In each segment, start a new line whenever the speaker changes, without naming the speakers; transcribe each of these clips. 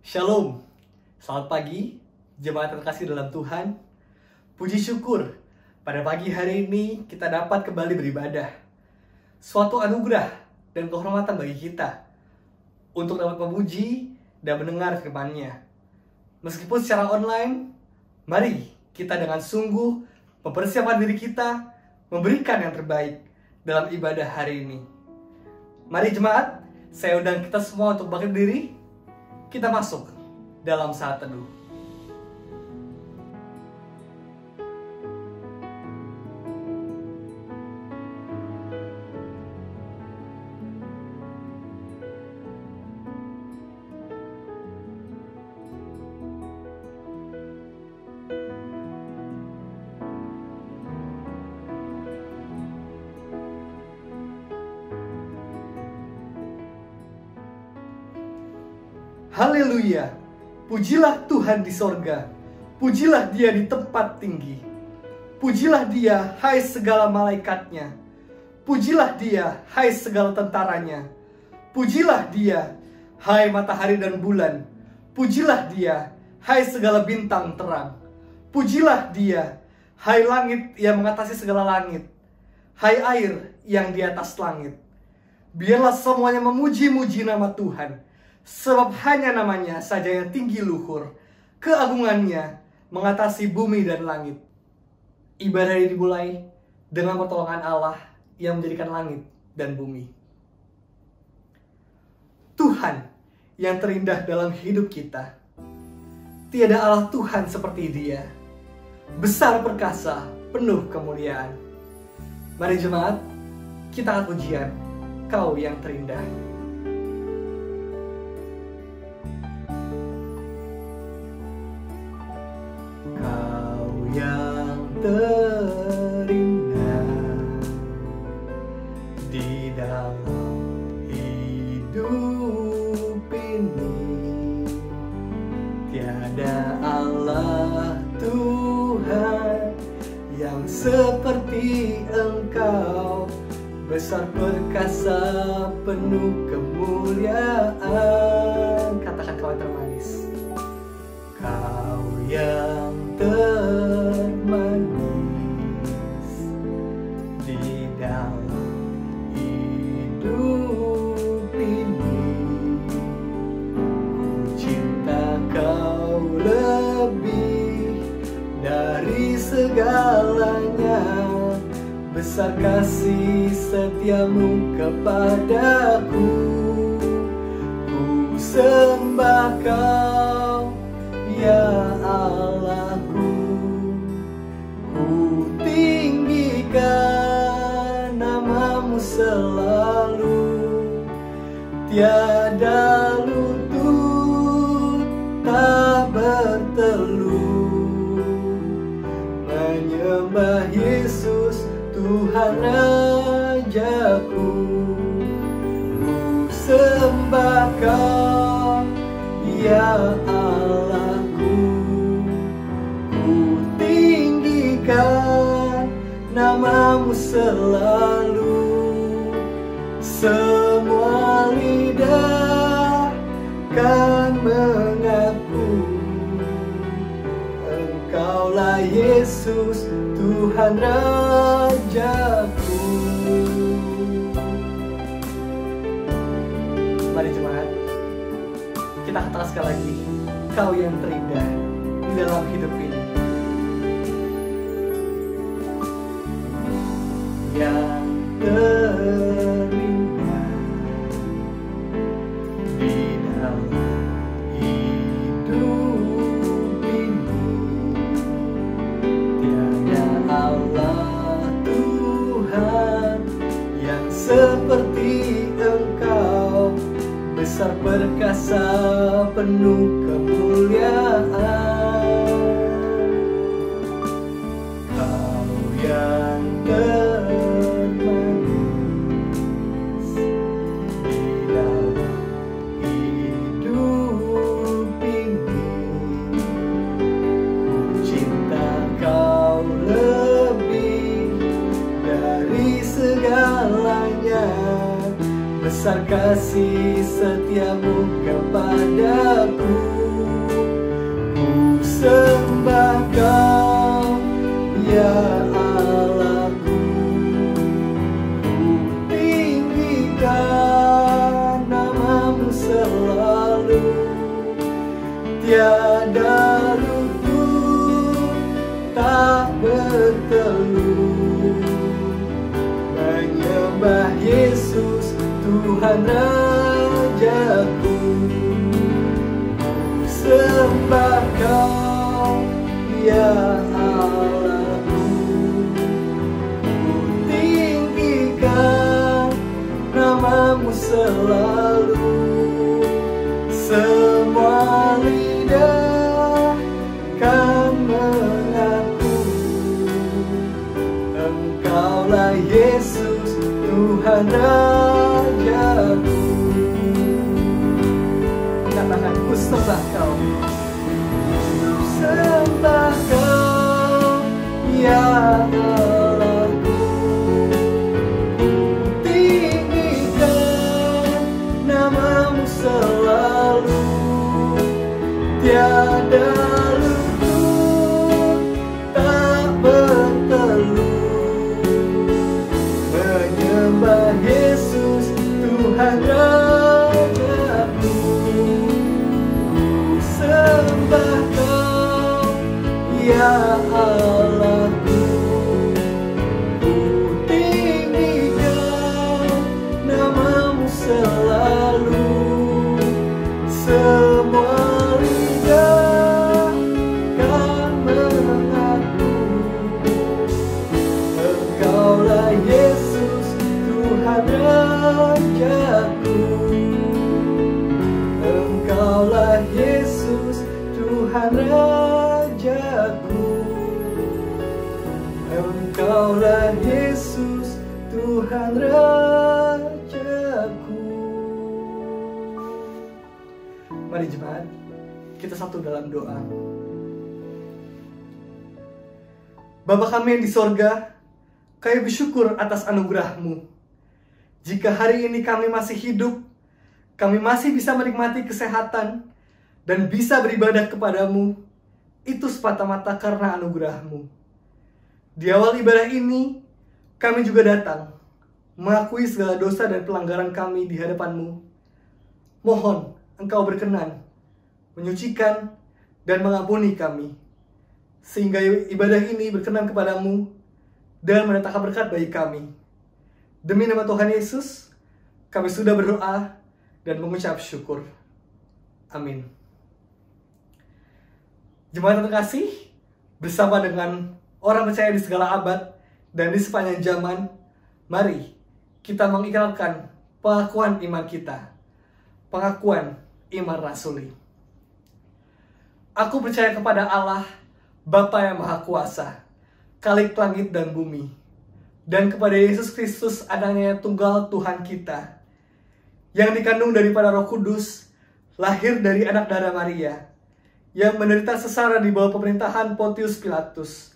Shalom, selamat pagi, jemaat terkasih dalam Tuhan. Puji syukur, pada pagi hari ini kita dapat kembali beribadah. Suatu anugerah dan kehormatan bagi kita untuk dapat memuji dan mendengar firman-Nya. Meskipun secara online, mari kita dengan sungguh mempersiapkan diri kita, memberikan yang terbaik dalam ibadah hari ini. Mari jemaat, saya undang kita semua untuk bangkit berdiri. Kita masuk dalam saat teduh. Haleluya, pujilah Tuhan di sorga, pujilah Dia di tempat tinggi. Pujilah Dia, hai segala malaikatnya. Pujilah Dia, hai segala tentaranya. Pujilah Dia, hai matahari dan bulan. Pujilah Dia, hai segala bintang terang. Pujilah Dia, hai langit yang mengatasi segala langit. Hai air yang di atas langit. Biarlah semuanya memuji-muji nama Tuhan. Sebab hanya namanya saja yang tinggi luhur, keagungannya mengatasi bumi dan langit. Ibadah ini dimulai dengan pertolongan Allah yang menjadikan langit dan bumi. Tuhan yang terindah dalam hidup kita. Tiada Allah Tuhan seperti Dia. Besar perkasa, penuh kemuliaan. Mari jemaat, kita akan pujian Kau yang terindah. Yang terindah di dalam hidup ini, tiada Allah Tuhan yang seperti Engkau, besar perkasa penuh kemuliaan. Katakan Kau yang termanis, Kau yang termanis di dalam hidup ini. Ku cinta Kau lebih dari segalanya. Besar kasih setiamu kepadaku. Ku sembah Kau, ya Allahku. Ku tinggikan namamu selalu. Tiada lutut tak bertelut menyembah Yesus Tuhan Rajaku. Ku sembah Kau, ya Allahku. Ku tinggikan namamu selalu. Semua lidah kan mengaku Engkaulah Yesus Tuhan Rajaku. Mari jemaat, kita katakan sekali lagi, Kau yang terindah di dalam hidup ini. Yang terindah di dalam hidup ini, tiada Allah Tuhan yang seperti Engkau, besar perkasa penuh kemuliaan. Kau yang termanis di dalam hidup ini. Ku cinta Kau lebih dari segalanya. Besar kasih setiamu kepada rajaku, ku sembah Kau ya Allahku. Ku tinggikan nama-Mu selalu, tiada luput tak bertelut. Menyembah Yesus Tuhan rajaku, ku sembah Kau ya Allahku. Ku tinggikan nama-Mu selalu, semua lidah kan mengaku Engkaulah Yesus Tuhan rajaku. Katakan, ku sembah Kau, ku sembah Kau ya Allahku. Ku tinggikan nama-Mu selalu, tiada luput tak bertelut. Menyembah Yesus Tuhan rajaku, ku sembah Kau ya Allahku. Ku tinggikan nama-Mu selalu, semua lidah kan mengaku Engkaulah Yesus Tuhan rajaku. Engkaulah Yesus Tuhan rajaku. Engkaulah Yesus Tuhan rajaku. Mari jemaat, kita satu dalam doa. Bapa kami yang di sorga, kami bersyukur atas anugerah-Mu. Jika hari ini kami masih hidup, kami masih bisa menikmati kesehatan dan bisa beribadah kepadamu, itu semata-mata karena anugerah-Mu. Di awal ibadah ini, kami juga datang, mengakui segala dosa dan pelanggaran kami di hadapan-Mu. Mohon Engkau berkenan, menyucikan dan mengampuni kami, sehingga ibadah ini berkenan kepadamu dan mendatangkan berkat bagi kami. Demi nama Tuhan Yesus, kami sudah berdoa dan mengucap syukur. Amin. Jemaat terkasih, bersama dengan orang percaya di segala abad dan di sepanjang zaman, mari kita mengikrarkan pengakuan iman kita, pengakuan iman rasuli. Aku percaya kepada Allah, Bapa yang Maha Kuasa, Khalik langit dan bumi, dan kepada Yesus Kristus, anaknya tunggal Tuhan kita, yang dikandung daripada Roh Kudus, lahir dari anak darah Maria, yang menderita sengsara di bawah pemerintahan Pontius Pilatus,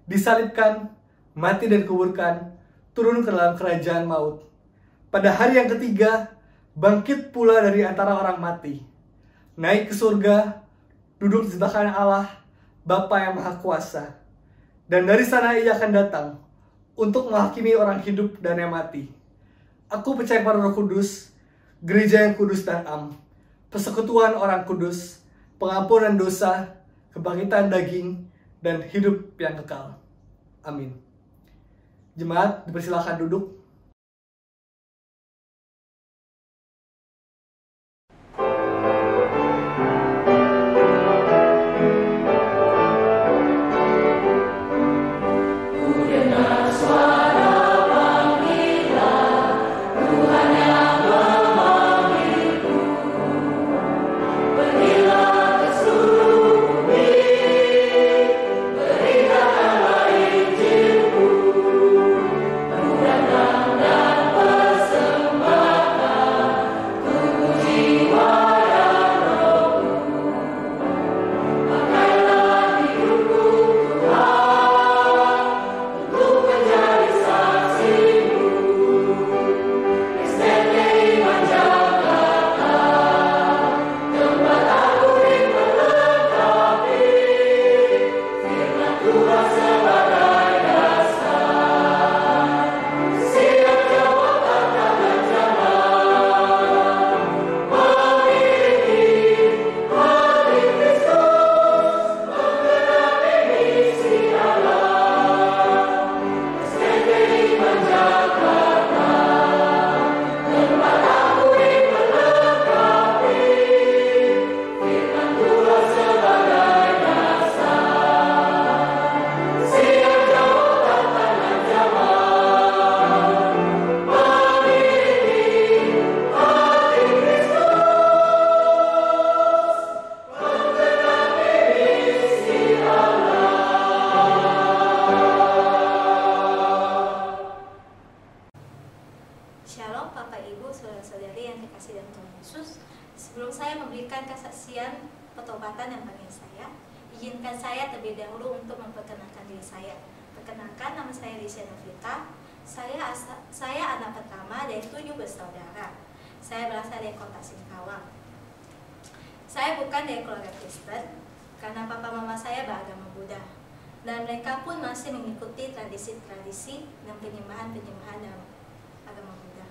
disalibkan, mati dan kuburkan, turun ke dalam kerajaan maut. Pada hari yang ketiga, bangkit pula dari antara orang mati, naik ke surga, duduk di sebelah kanan Allah, Bapa yang Maha Kuasa. Dan dari sana Ia akan datang untuk menghakimi orang hidup dan yang mati. Aku percaya pada Roh Kudus, gereja yang kudus dan am, persekutuan orang kudus, pengampunan dosa, kebangkitan daging, dan hidup yang kekal. Amin. Jemaat, dipersilakan duduk.
Berikanlah Injil-Mu, kesaksian pertobatan yang panggil saya. Izinkan saya terlebih dahulu untuk memperkenalkan diri saya. Perkenalkan, nama saya Lisha Novita. Saya anak pertama dari 7 bersaudara. Saya berasal dari kota Singkawang. Saya bukan dari keluarga Kristen, karena papa mama saya beragama Buddha. Dan mereka pun masih mengikuti tradisi-tradisi dan penyembahan-penyembahan dalam agama Buddha.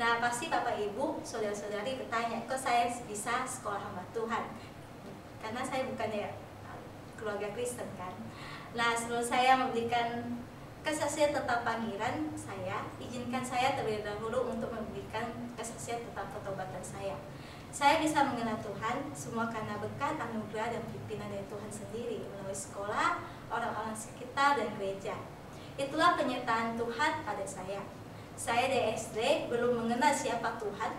Nah, pasti Bapak Ibu, saudara-saudari bertanya, kok saya bisa sekolah hamba Tuhan? Karena saya bukan dari keluarga Kristen kan. Nah, sebelum saya memberikan kesaksian tentang panggilan saya, izinkan saya terlebih dahulu untuk memberikan kesaksian tentang pertobatan saya. Saya bisa mengenal Tuhan semua karena berkat anugerah dan pimpinan dari Tuhan sendiri melalui sekolah, orang-orang sekitar, dan gereja. Itulah penyertaan Tuhan pada saya. Saya dari SD belum mengenal siapa Tuhan,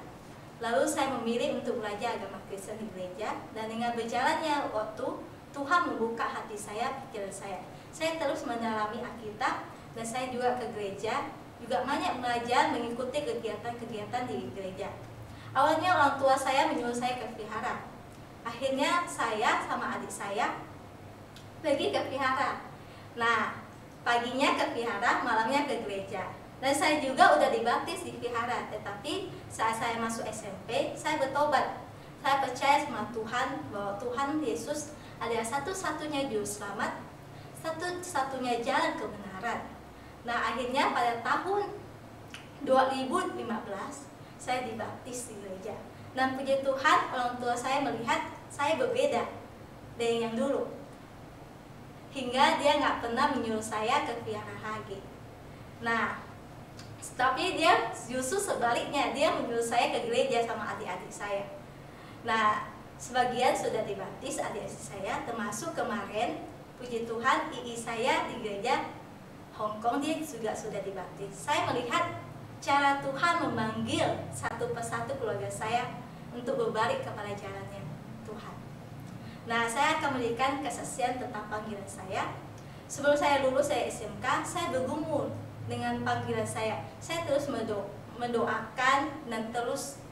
lalu saya memilih untuk belajar agama Kristen di gereja, dan dengan berjalannya waktu, Tuhan membuka hati saya, pikiran saya. Saya terus mendalami Alkitab, dan saya juga ke gereja, juga banyak belajar mengikuti kegiatan-kegiatan di gereja. Awalnya orang tua saya menyuruh saya ke vihara. Akhirnya saya sama adik saya pergi ke vihara. Nah, paginya ke vihara, malamnya ke gereja. Dan saya juga udah dibaptis di vihara. Tetapi saat saya masuk SMP, saya bertobat. Saya percaya sama Tuhan bahwa Tuhan Yesus adalah satu-satunya juru selamat, satu-satunya jalan kebenaran. Nah, akhirnya pada tahun 2015 saya dibaptis di gereja. Dan puji Tuhan, orang tua saya melihat saya berbeda dari yang dulu. Hingga dia nggak pernah menyuruh saya ke vihara lagi. Nah, tapi dia justru sebaliknya, dia menyuruh saya ke gereja sama adik-adik saya. Nah, sebagian sudah dibaptis adik-adik saya, termasuk kemarin, puji Tuhan, ii saya di gereja Hong Kong, dia juga sudah dibaptis. Saya melihat cara Tuhan memanggil satu persatu keluarga saya untuk berbalik kepada jalannya Tuhan. Nah, saya akan memberikan kesaksian tentang panggilan saya. Sebelum saya lulus dari SMK, saya bergumul dengan panggilan saya. Saya terus mendoakan dan terus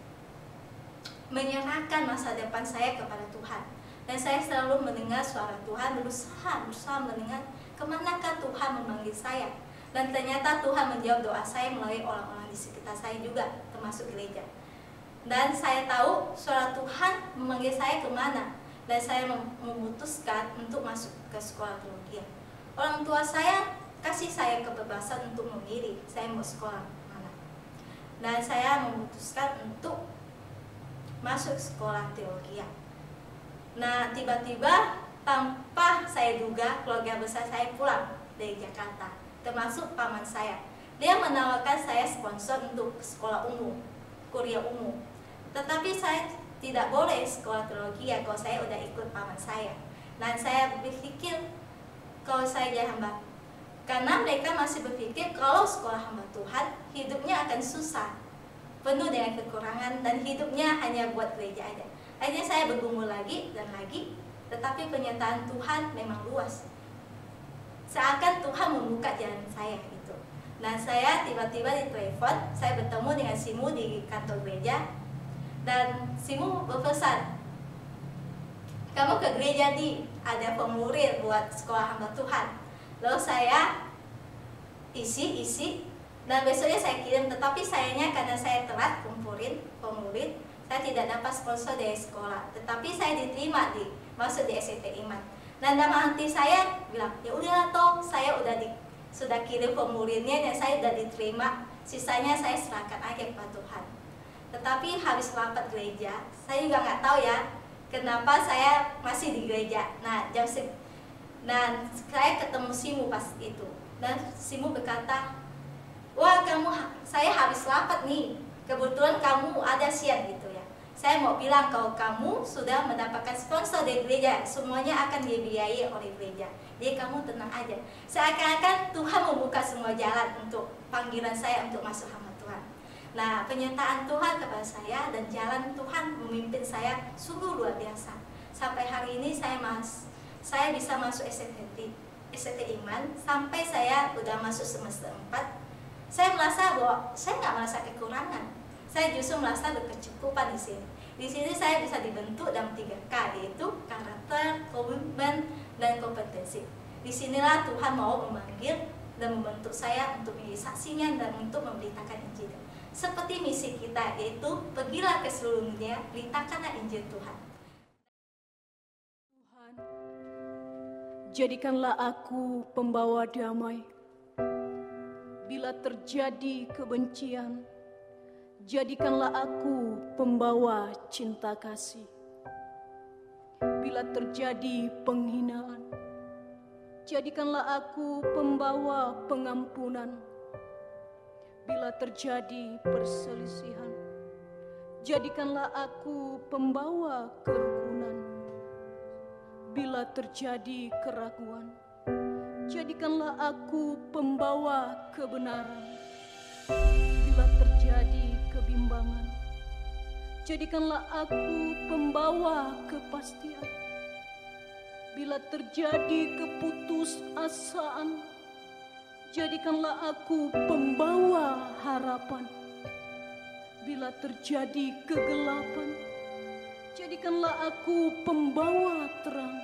menyerahkan masa depan saya kepada Tuhan. Dan saya selalu mendengar suara Tuhan, berusaha mendengar kemanakah Tuhan memanggil saya. Dan ternyata Tuhan menjawab doa saya melalui orang-orang di sekitar saya juga, termasuk gereja. Dan saya tahu suara Tuhan memanggil saya kemana. Dan saya memutuskan untuk masuk ke sekolah teologi. Orang tua saya kasih saya kebebasan untuk memilih saya mau sekolah mana. Dan saya memutuskan untuk masuk sekolah teologi. Nah, tiba-tiba tanpa saya duga, keluarga besar saya pulang dari Jakarta, termasuk paman saya. Dia menawarkan saya sponsor untuk sekolah umum, kuliah umum. Tetapi saya tidak boleh sekolah teologi ya kalau saya udah ikut paman saya. Dan saya berpikir kalau saya jadi hamba, karena mereka masih berpikir kalau sekolah hamba Tuhan hidupnya akan susah, penuh dengan kekurangan, dan hidupnya hanya buat gereja aja. Akhirnya saya bergumul lagi dan lagi, tetapi penyertaan Tuhan memang luas. Seakan Tuhan membuka jalan saya gitu. Dan saya tiba-tiba ditelepon, saya bertemu dengan Simu di kantor gereja. Dan Simu berpesan, kamu ke gereja ada formulir buat sekolah hamba Tuhan. Lalu saya isi, dan besoknya saya kirim. Tetapi sayangnya karena saya telat kumpulin formulir, saya tidak dapat sponsor dari sekolah. Tetapi saya diterima masuk di SCT Iman. Dan dalam hati saya bilang, ya udahlah toh, saya sudah kirim formulirnya dan saya sudah diterima. Sisanya saya serahkan aja kepada Tuhan. Tetapi habis rapat gereja, saya juga nggak tahu ya kenapa saya masih di gereja. Nah, dan saya ketemu Simu pas itu. Dan Simu berkata, wah saya habis rapat nih, kebetulan kamu ada siap gitu ya. Saya mau bilang kalau kamu sudah mendapatkan sponsor dari gereja, semuanya akan dibiayai oleh gereja. Jadi kamu tenang aja. Seakan-akan Tuhan membuka semua jalan untuk panggilan saya untuk masuk hamba Tuhan. Nah, penyertaan Tuhan kepada saya dan jalan Tuhan memimpin saya sungguh luar biasa. Sampai hari ini saya bisa masuk SCT Iman, sampai saya udah masuk semester 4. Saya merasa bahwa saya nggak merasa kekurangan. Saya justru merasa berkecukupan di sini. Di sini saya bisa dibentuk dalam 3K, yaitu karakter, komitmen, dan kompetensi. Disinilah Tuhan mau memanggil dan membentuk saya untuk menjadi saksinya dan untuk memberitakan Injil. Seperti misi kita, yaitu pergilah ke seluruh dunia, beritakanlah Injil Tuhan.
Tuhan, jadikanlah aku pembawa damai. Bila terjadi kebencian, jadikanlah aku pembawa cinta kasih. Bila terjadi penghinaan, jadikanlah aku pembawa pengampunan. Bila terjadi perselisihan, jadikanlah aku pembawa kerukunan. Bila terjadi keraguan, jadikanlah aku pembawa kebenaran. Bila terjadi kebimbangan, jadikanlah aku pembawa kepastian. Bila terjadi keputusasaan, jadikanlah aku pembawa harapan. Bila terjadi kegelapan, jadikanlah aku pembawa terang.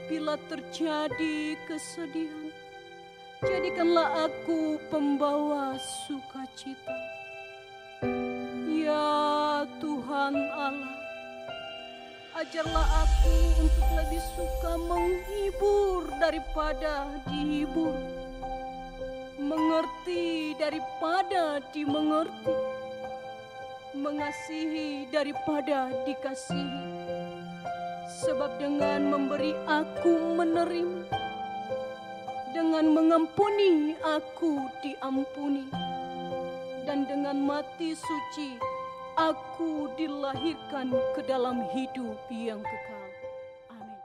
Bila terjadi kesedihan, jadikanlah aku pembawa sukacita. Ya Tuhan Allah, ajarlah aku untuk lebih suka menghibur daripada dihibur, mengerti daripada dimengerti, mengasihi daripada dikasihi. Sebab dengan memberi aku menerima, dengan mengampuni aku diampuni, dan dengan mati suci aku dilahirkan ke dalam hidup yang kekal. Amin.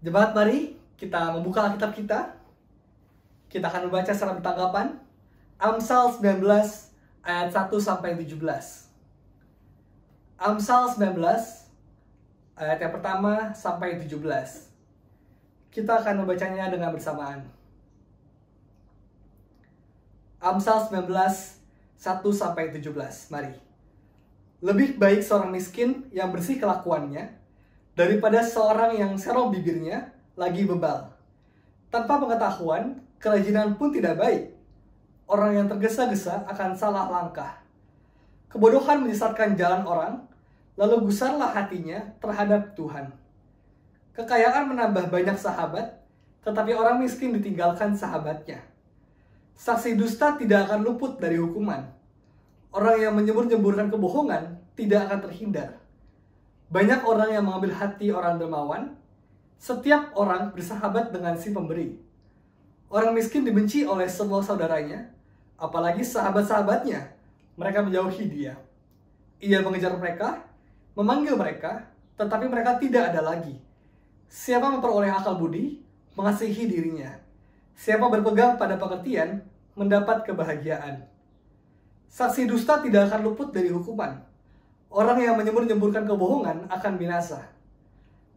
Jemaat, mari kita membuka Alkitab kita. Kita akan membaca secara bertanggapan Amsal 19 ayat 1 sampai 17. Amsal 19 ayat yang pertama sampai 17. Kita akan membacanya dengan bersamaan. Amsal 19 1 sampai 17. Mari. Lebih baik seorang miskin yang bersih kelakuannya daripada seorang yang serong bibirnya lagi bebal. Tanpa pengetahuan, kerajinan pun tidak baik. Orang yang tergesa-gesa akan salah langkah. Kebodohan menyesatkan jalan orang, lalu gusarlah hatinya terhadap Tuhan. Kekayaan menambah banyak sahabat, tetapi orang miskin ditinggalkan sahabatnya. Saksi dusta tidak akan luput dari hukuman. Orang yang menyembur-nyemburkan kebohongan tidak akan terhindar. Banyak orang yang mengambil hati orang dermawan. Setiap orang bersahabat dengan si pemberi. Orang miskin dibenci oleh semua saudaranya, apalagi sahabat-sahabatnya. Mereka menjauhi dia. Ia mengejar mereka, memanggil mereka, tetapi mereka tidak ada lagi. Siapa memperoleh akal budi, mengasihi dirinya. Siapa berpegang pada pengertian, mendapat kebahagiaan. Saksi dusta tidak akan luput dari hukuman. Orang yang menyembur-nyemburkan kebohongan akan binasa.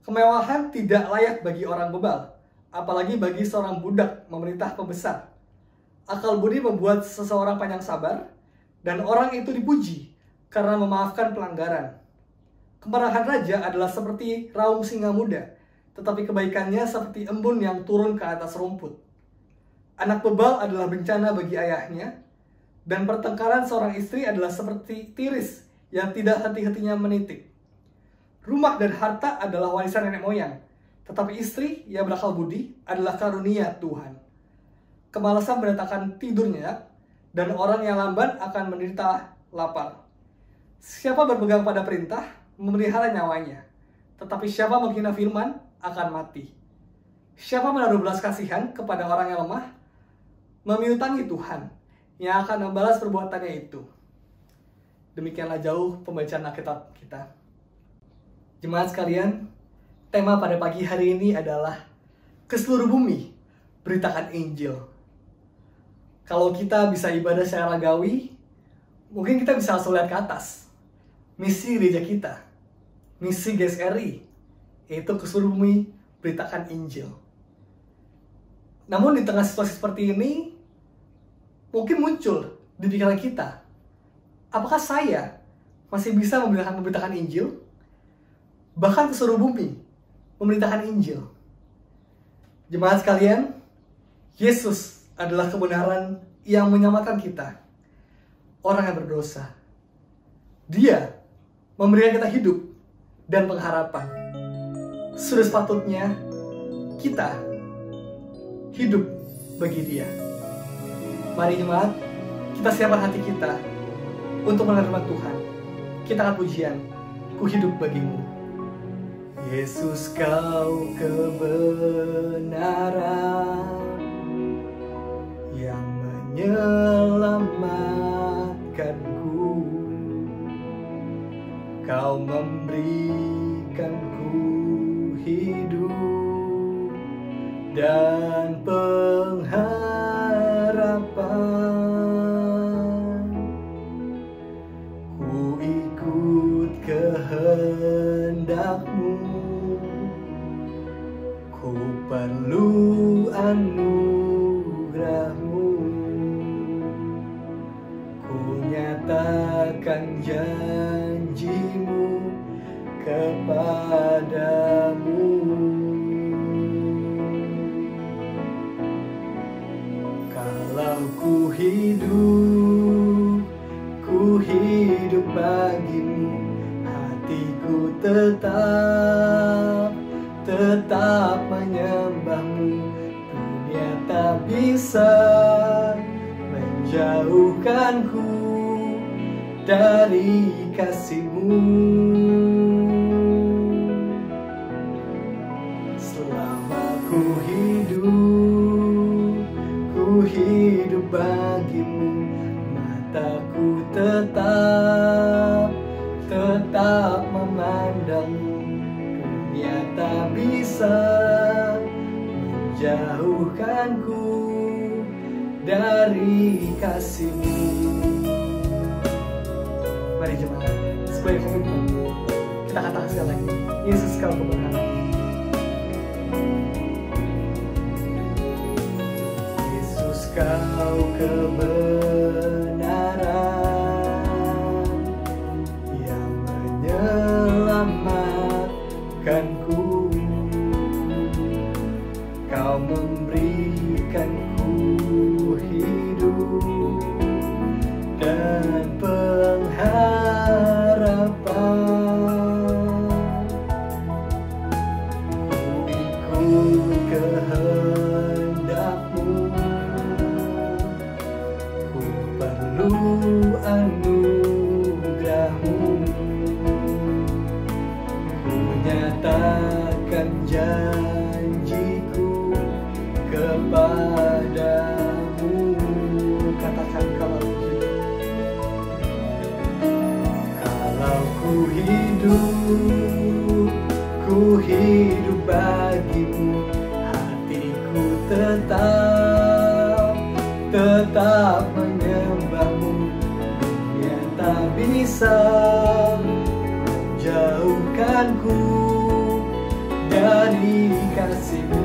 Kemewahan tidak layak bagi orang bebal, apalagi bagi seorang budak memerintah pembesar. Akal budi membuat seseorang panjang sabar, dan orang itu dipuji karena memaafkan pelanggaran. Kemarahan raja adalah seperti raung singa muda, tetapi kebaikannya seperti embun yang turun ke atas rumput. Anak bebal adalah bencana bagi ayahnya, dan pertengkaran seorang istri adalah seperti tiris yang tidak henti-hentinya menitik. Rumah dan harta adalah warisan nenek moyang, tetapi istri yang berakal budi adalah karunia Tuhan. Kemalasan mendatangkan tidur nyenyak, dan orang yang lamban akan menderita lapar. Siapa berpegang pada perintah, memelihara nyawanya, tetapi siapa menghina firman akan mati. Siapa menaruh belas kasihan kepada orang yang lemah, memiutangi Tuhan yang akan membalas perbuatannya itu. Demikianlah jauh pembacaan Alkitab kita. Jemaat sekalian, tema pada pagi hari ini adalah ke seluruh bumi, beritakan Injil. Kalau kita bisa ibadah secara ragawi, mungkin kita bisa langsung lihat ke atas. Misi gereja kita, misi GSRI, yaitu ke seluruh bumi, beritakan Injil. Namun di tengah situasi seperti ini, mungkin muncul di pikiran kita, apakah saya masih bisa memberitakan Injil? Bahkan ke seluruh bumi, memberitakan Injil. Jemaat sekalian, Yesus adalah kebenaran yang menyelamatkan kita, orang yang berdosa. Dia memberikan kita hidup dan pengharapan. Sudah sepatutnya kita hidup bagi dia. Mari jemaat, kita siapkan hati kita untuk menerima Tuhan. Kita akan pujian, ku hidup bagimu. Yesus, kau kebenaran yang menyelamatkanku. Kau memberikanku hidup dan pengharapan. Ku ikut kehendak-Mu, ku perlu anugerah-Mu. Ku nyatakan janji-Mu kepadamu. Kalau ku hidup bagimu, hatiku tetap menyembah-Mu. Dunia tak bisa menjauhkanku dari kasih-Mu. Selama ku hidup bagimu, mataku tetap memandang. Dunia tak bisa menjauhkanku dari kasih-Mu. Mari jemaat, sebagai komitmen kita katakan sekali lagi, Yesus Kau kebenaran. Yesus Kau kebenaran yang menyelamatkanku. Kau memberikanku hidup dan pengharapan. Ku ikut kehendak-Mu, ku perlu anugerah-Mu. Ku nyatakan janjiku kepadamu. Katakan kalau ku hidup bagimu, hatiku tetap menyembah-Mu. Dunia tak bisa menjauhkanku dari kasih-Mu.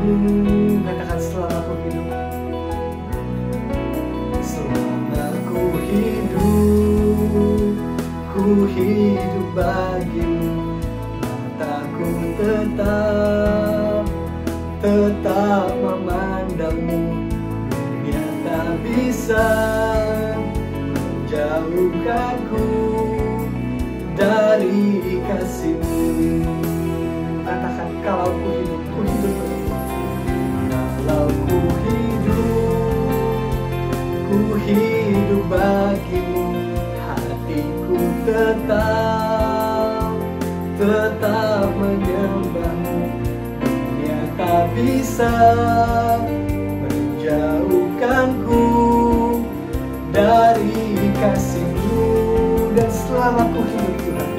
Katakan selama ku hidup, selama ku hidup bagimu, mataku tetap memandang-Mu. Dunia tak bisa menjauhkanku dari kasih-Mu. Katakan kalau ku hidup kalau ku hidup bagimu, hatiku tetap menyembah-Mu. Dunia tak bisa menjauhkanku dari kasih-Mu. Dan selama ku hidup Tuhan,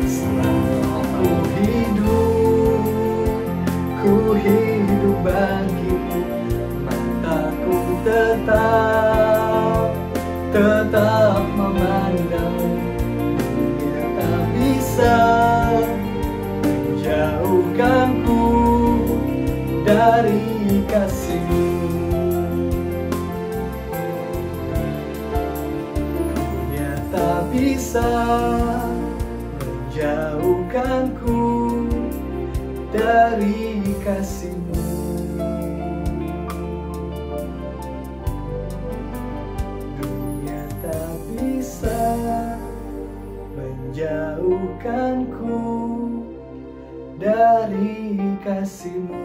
selama ku hidup bagimu, mataku tetap memandang-Mu. Dunia tak bisa menjauhkanku dari kasih-Mu. Dunia tak bisa menjauhkanku dari kasih-Mu. Dunia tak bisa menjauhkanku dari kasih-Mu.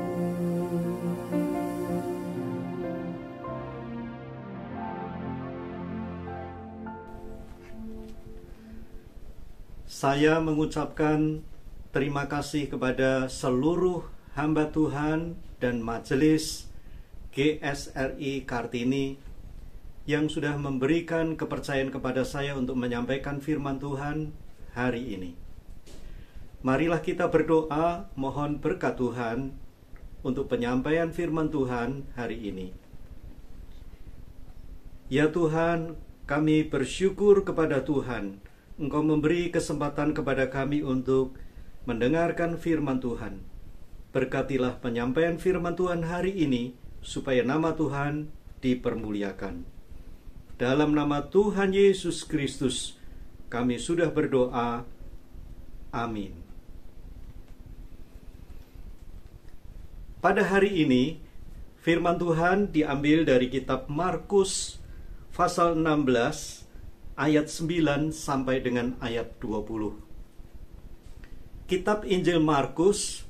Saya mengucapkan terima kasih kepada seluruh hamba Tuhan dan majelis GSRI Kartini yang sudah memberikan kepercayaan kepada saya untuk menyampaikan firman Tuhan hari ini. Marilah kita berdoa mohon berkat Tuhan untuk penyampaian firman Tuhan hari ini. Ya Tuhan, kami bersyukur kepada Tuhan, Engkau memberi kesempatan kepada kami untuk mendengarkan firman Tuhan. Berkatilah penyampaian firman Tuhan hari ini, supaya nama Tuhan dipermuliakan. Dalam nama Tuhan Yesus Kristus, kami sudah berdoa. Amin. Pada hari ini, firman Tuhan diambil dari kitab Markus pasal 16, ayat 9 sampai dengan ayat 20. Kitab Injil Markus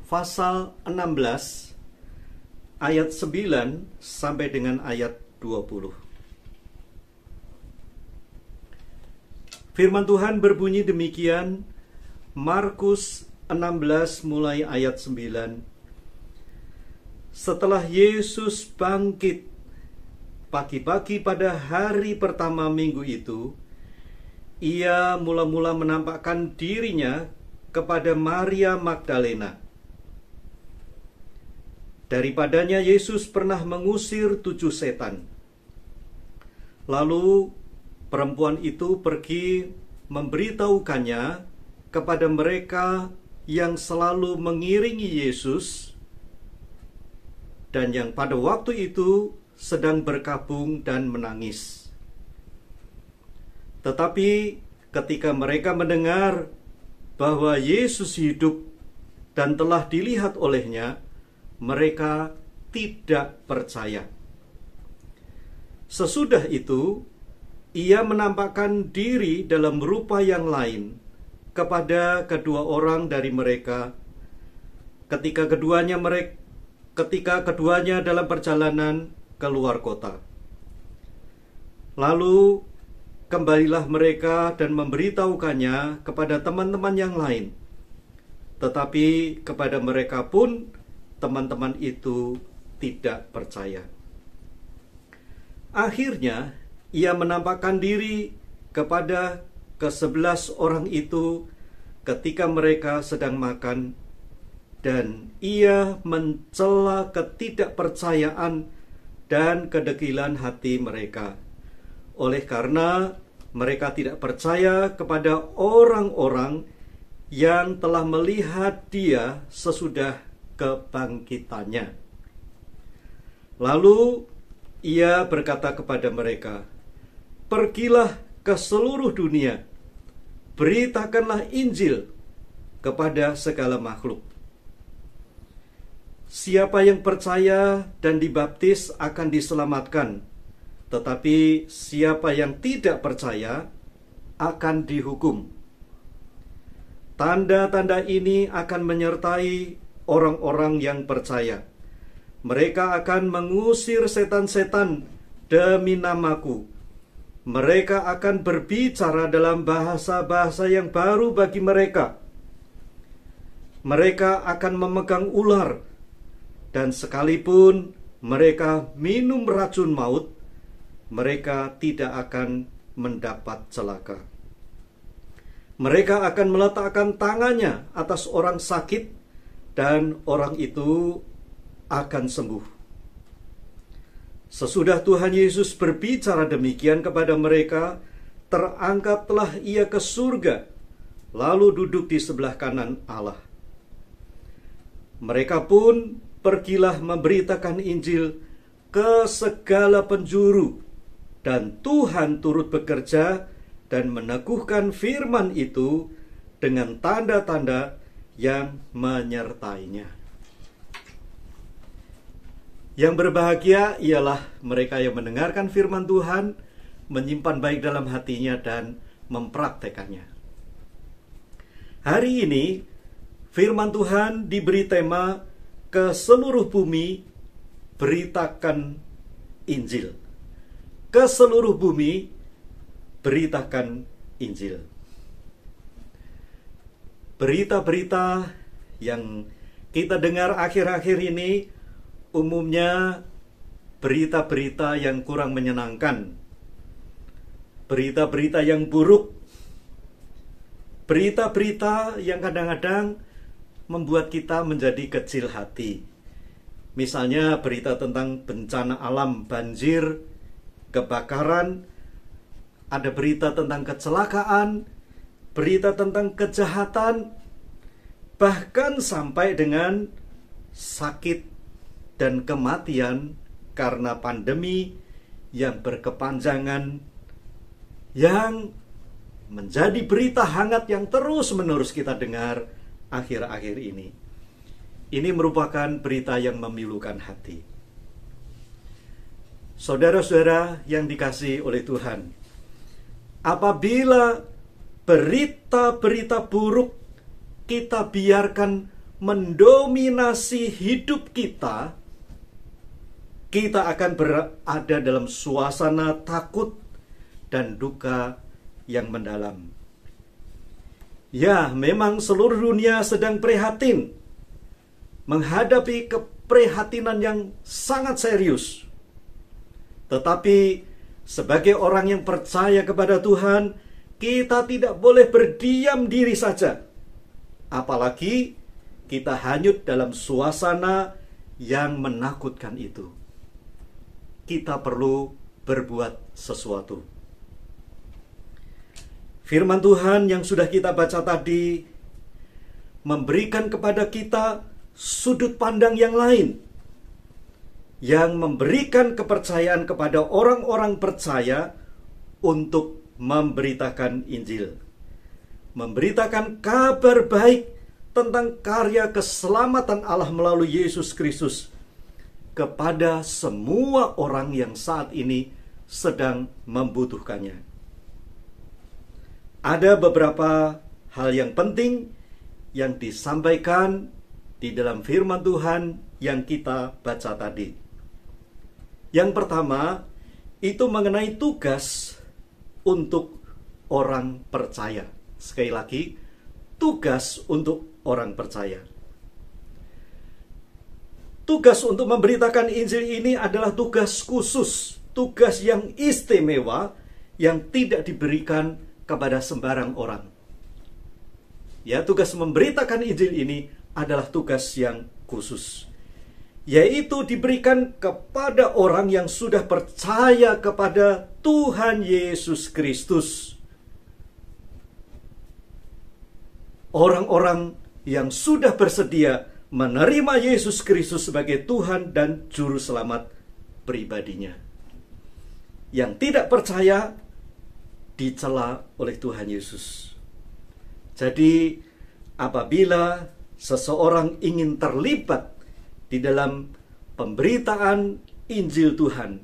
pasal 16 ayat 9 sampai dengan ayat 20. Firman Tuhan berbunyi demikian, Markus 16 mulai ayat 9. Setelah Yesus bangkit pagi-pagi pada hari pertama minggu itu, ia mula-mula menampakkan dirinya kepada Maria Magdalena, Daripadanya Yesus pernah mengusir 7 setan. Lalu perempuan itu pergi memberitahukannya kepada mereka yang selalu mengiringi Yesus dan yang pada waktu itu sedang berkabung dan menangis. Tetapi ketika mereka mendengar bahwa Yesus hidup dan telah dilihat olehnya, mereka tidak percaya. Sesudah itu, ia menampakkan diri dalam rupa yang lain kepada kedua orang dari mereka ketika keduanya dalam perjalanan keluar kota. Lalu kembalilah mereka dan memberitahukannya kepada teman-teman yang lain. Tetapi kepada mereka pun teman-teman itu tidak percaya. Akhirnya ia menampakkan diri kepada ke-11 orang itu ketika mereka sedang makan, dan ia mencela ketidakpercayaan dan kedegilan hati mereka. Oleh karena mereka tidak percaya kepada orang-orang yang telah melihat dia sesudah kebangkitannya. Lalu ia berkata kepada mereka, "Pergilah ke seluruh dunia, beritakanlah Injil kepada segala makhluk. Siapa yang percaya dan dibaptis akan diselamatkan, tetapi siapa yang tidak percaya akan dihukum. Tanda-tanda ini akan menyertai orang-orang yang percaya. Mereka akan mengusir setan-setan demi namaku. Mereka akan berbicara dalam bahasa-bahasa yang baru bagi mereka. Mereka akan memegang ular, dan sekalipun mereka minum racun maut, mereka tidak akan mendapat celaka. Mereka akan meletakkan tangannya atas orang sakit, dan orang itu akan sembuh." Sesudah Tuhan Yesus berbicara demikian kepada mereka, terangkatlah ia ke surga, lalu duduk di sebelah kanan Allah. Mereka pun pergilah memberitakan Injil ke segala penjuru, dan Tuhan turut bekerja dan meneguhkan firman itu dengan tanda-tanda yang menyertainya. Yang berbahagia ialah mereka yang mendengarkan firman Tuhan, menyimpan baik dalam hatinya, dan mempraktekannya. Hari ini, firman Tuhan diberi tema ke seluruh bumi, beritakan Injil. Ke seluruh bumi, beritakan Injil. Berita-berita yang kita dengar akhir-akhir ini umumnya berita-berita yang kurang menyenangkan, berita-berita yang buruk, berita-berita yang kadang-kadang membuat kita menjadi kecil hati. Misalnya berita tentang bencana alam, banjir, kebakaran, ada berita tentang kecelakaan, berita tentang kejahatan, bahkan sampai dengan sakit dan kematian karena pandemi yang berkepanjangan, yang menjadi berita hangat yang terus-menerus kita dengar akhir-akhir ini. Ini merupakan berita yang memilukan hati. Saudara-saudara yang dikasihi oleh Tuhan, apabila berita-berita buruk kita biarkan mendominasi hidup kita, kita akan berada dalam suasana takut dan duka yang mendalam. Ya, memang seluruh dunia sedang prihatin, menghadapi keprihatinan yang sangat serius. Tetapi sebagai orang yang percaya kepada Tuhan, kita tidak boleh berdiam diri saja. Apalagi kita hanyut dalam suasana yang menakutkan itu. Kita perlu berbuat sesuatu. Firman Tuhan yang sudah kita baca tadi memberikan kepada kita sudut pandang yang lain, yang memberikan kepercayaan kepada orang-orang percaya untuk memberitakan Injil, memberitakan kabar baik tentang karya keselamatan Allah melalui Yesus Kristus kepada semua orang yang saat ini sedang membutuhkannya. Ada beberapa hal yang penting yang disampaikan di dalam firman Tuhan yang kita baca tadi. Yang pertama, itu mengenai tugas untuk orang percaya. Sekali lagi, tugas untuk orang percaya. Tugas untuk memberitakan Injil ini adalah tugas khusus, tugas yang istimewa yang tidak diberikan kepada sembarang orang. Ya, tugas memberitakan Injil ini adalah tugas yang khusus, yaitu diberikan kepada orang yang sudah percaya kepada Tuhan Yesus Kristus. Orang-orang yang sudah bersedia menerima Yesus Kristus sebagai Tuhan dan Juru Selamat pribadinya. Yang tidak percaya dicela oleh Tuhan Yesus. Jadi, apabila seseorang ingin terlibat di dalam pemberitaan Injil Tuhan,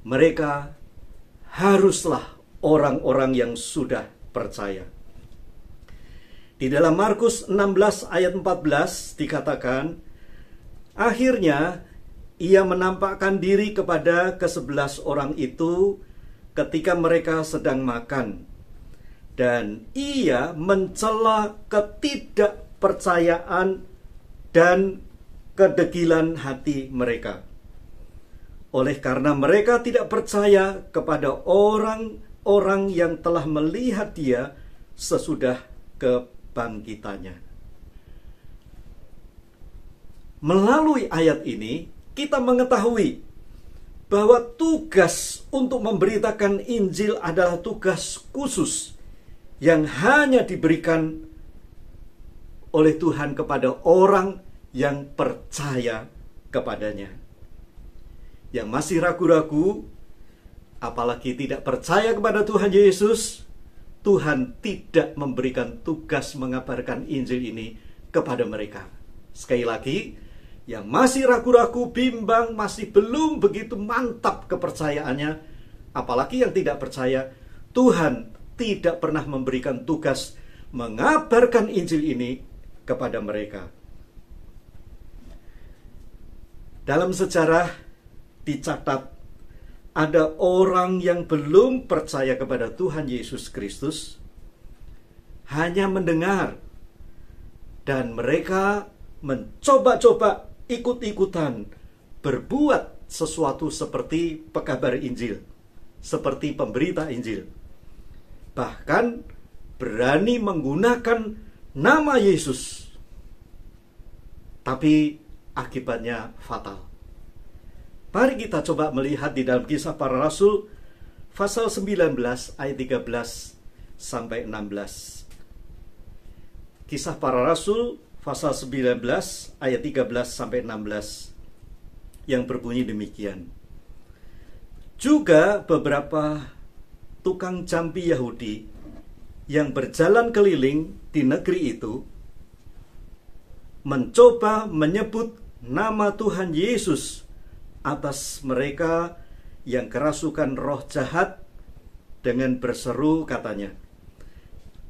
mereka haruslah orang-orang yang sudah percaya. Di dalam Markus 16 ayat 14 dikatakan, akhirnya ia menampakkan diri kepada ke-11 orang itu ketika mereka sedang makan, dan ia mencela ketidakpercayaan dan kedegilan hati mereka. Oleh karena mereka tidak percaya kepada orang-orang yang telah melihat dia sesudah kebangkitannya. Melalui ayat ini, kita mengetahui bahwa tugas untuk memberitakan Injil adalah tugas khusus yang hanya diberikan oleh Tuhan kepada orang yang percaya kepadanya. Yang masih ragu-ragu, apalagi tidak percaya kepada Tuhan Yesus, Tuhan tidak memberikan tugas mengabarkan Injil ini kepada mereka. Sekali lagi, yang masih ragu-ragu, bimbang, masih belum begitu mantap kepercayaannya, apalagi yang tidak percaya, Tuhan tidak pernah memberikan tugas mengabarkan Injil ini kepada mereka. Dalam sejarah dicatat, ada orang yang belum percaya kepada Tuhan Yesus Kristus, hanya mendengar, dan mereka mencoba-coba ikut-ikutan berbuat sesuatu seperti pekabar Injil, seperti pemberita Injil. Bahkan berani menggunakan nama Yesus. Tapi akibatnya fatal. Mari kita coba melihat di dalam Kisah Para Rasul pasal 19 ayat 13 sampai 16. Kisah Para Rasul pasal 19 ayat 13 sampai 16 yang berbunyi demikian. Juga beberapa tukang jampi Yahudi yang berjalan keliling di negeri itu mencoba menyebut nama Tuhan Yesus atas mereka yang kerasukan roh jahat dengan berseru katanya,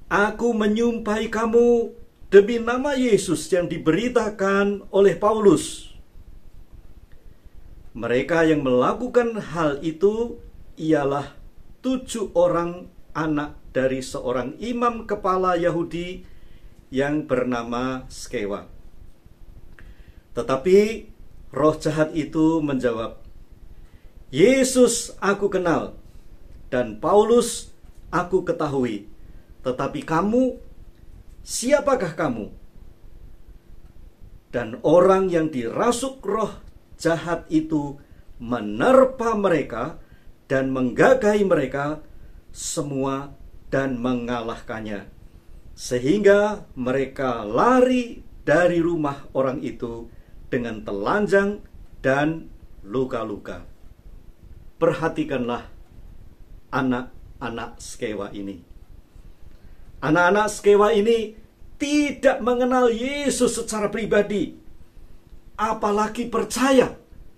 "Aku menyumpahi kamu demi nama Yesus yang diberitakan oleh Paulus." Mereka yang melakukan hal itu ialah 7 orang anak dari seorang imam kepala Yahudi yang bernama Skewa. Tetapi roh jahat itu menjawab, "Yesus aku kenal, dan Paulus aku ketahui. Tetapi kamu, siapakah kamu?" Dan orang yang dirasuk roh jahat itu menerpa mereka dan menggagahi mereka semua dan mengalahkannya, sehingga mereka lari dari rumah orang itu dengan telanjang dan luka-luka. Perhatikanlah anak-anak Skewa ini. Anak-anak Skewa ini tidak mengenal Yesus secara pribadi, apalagi percaya.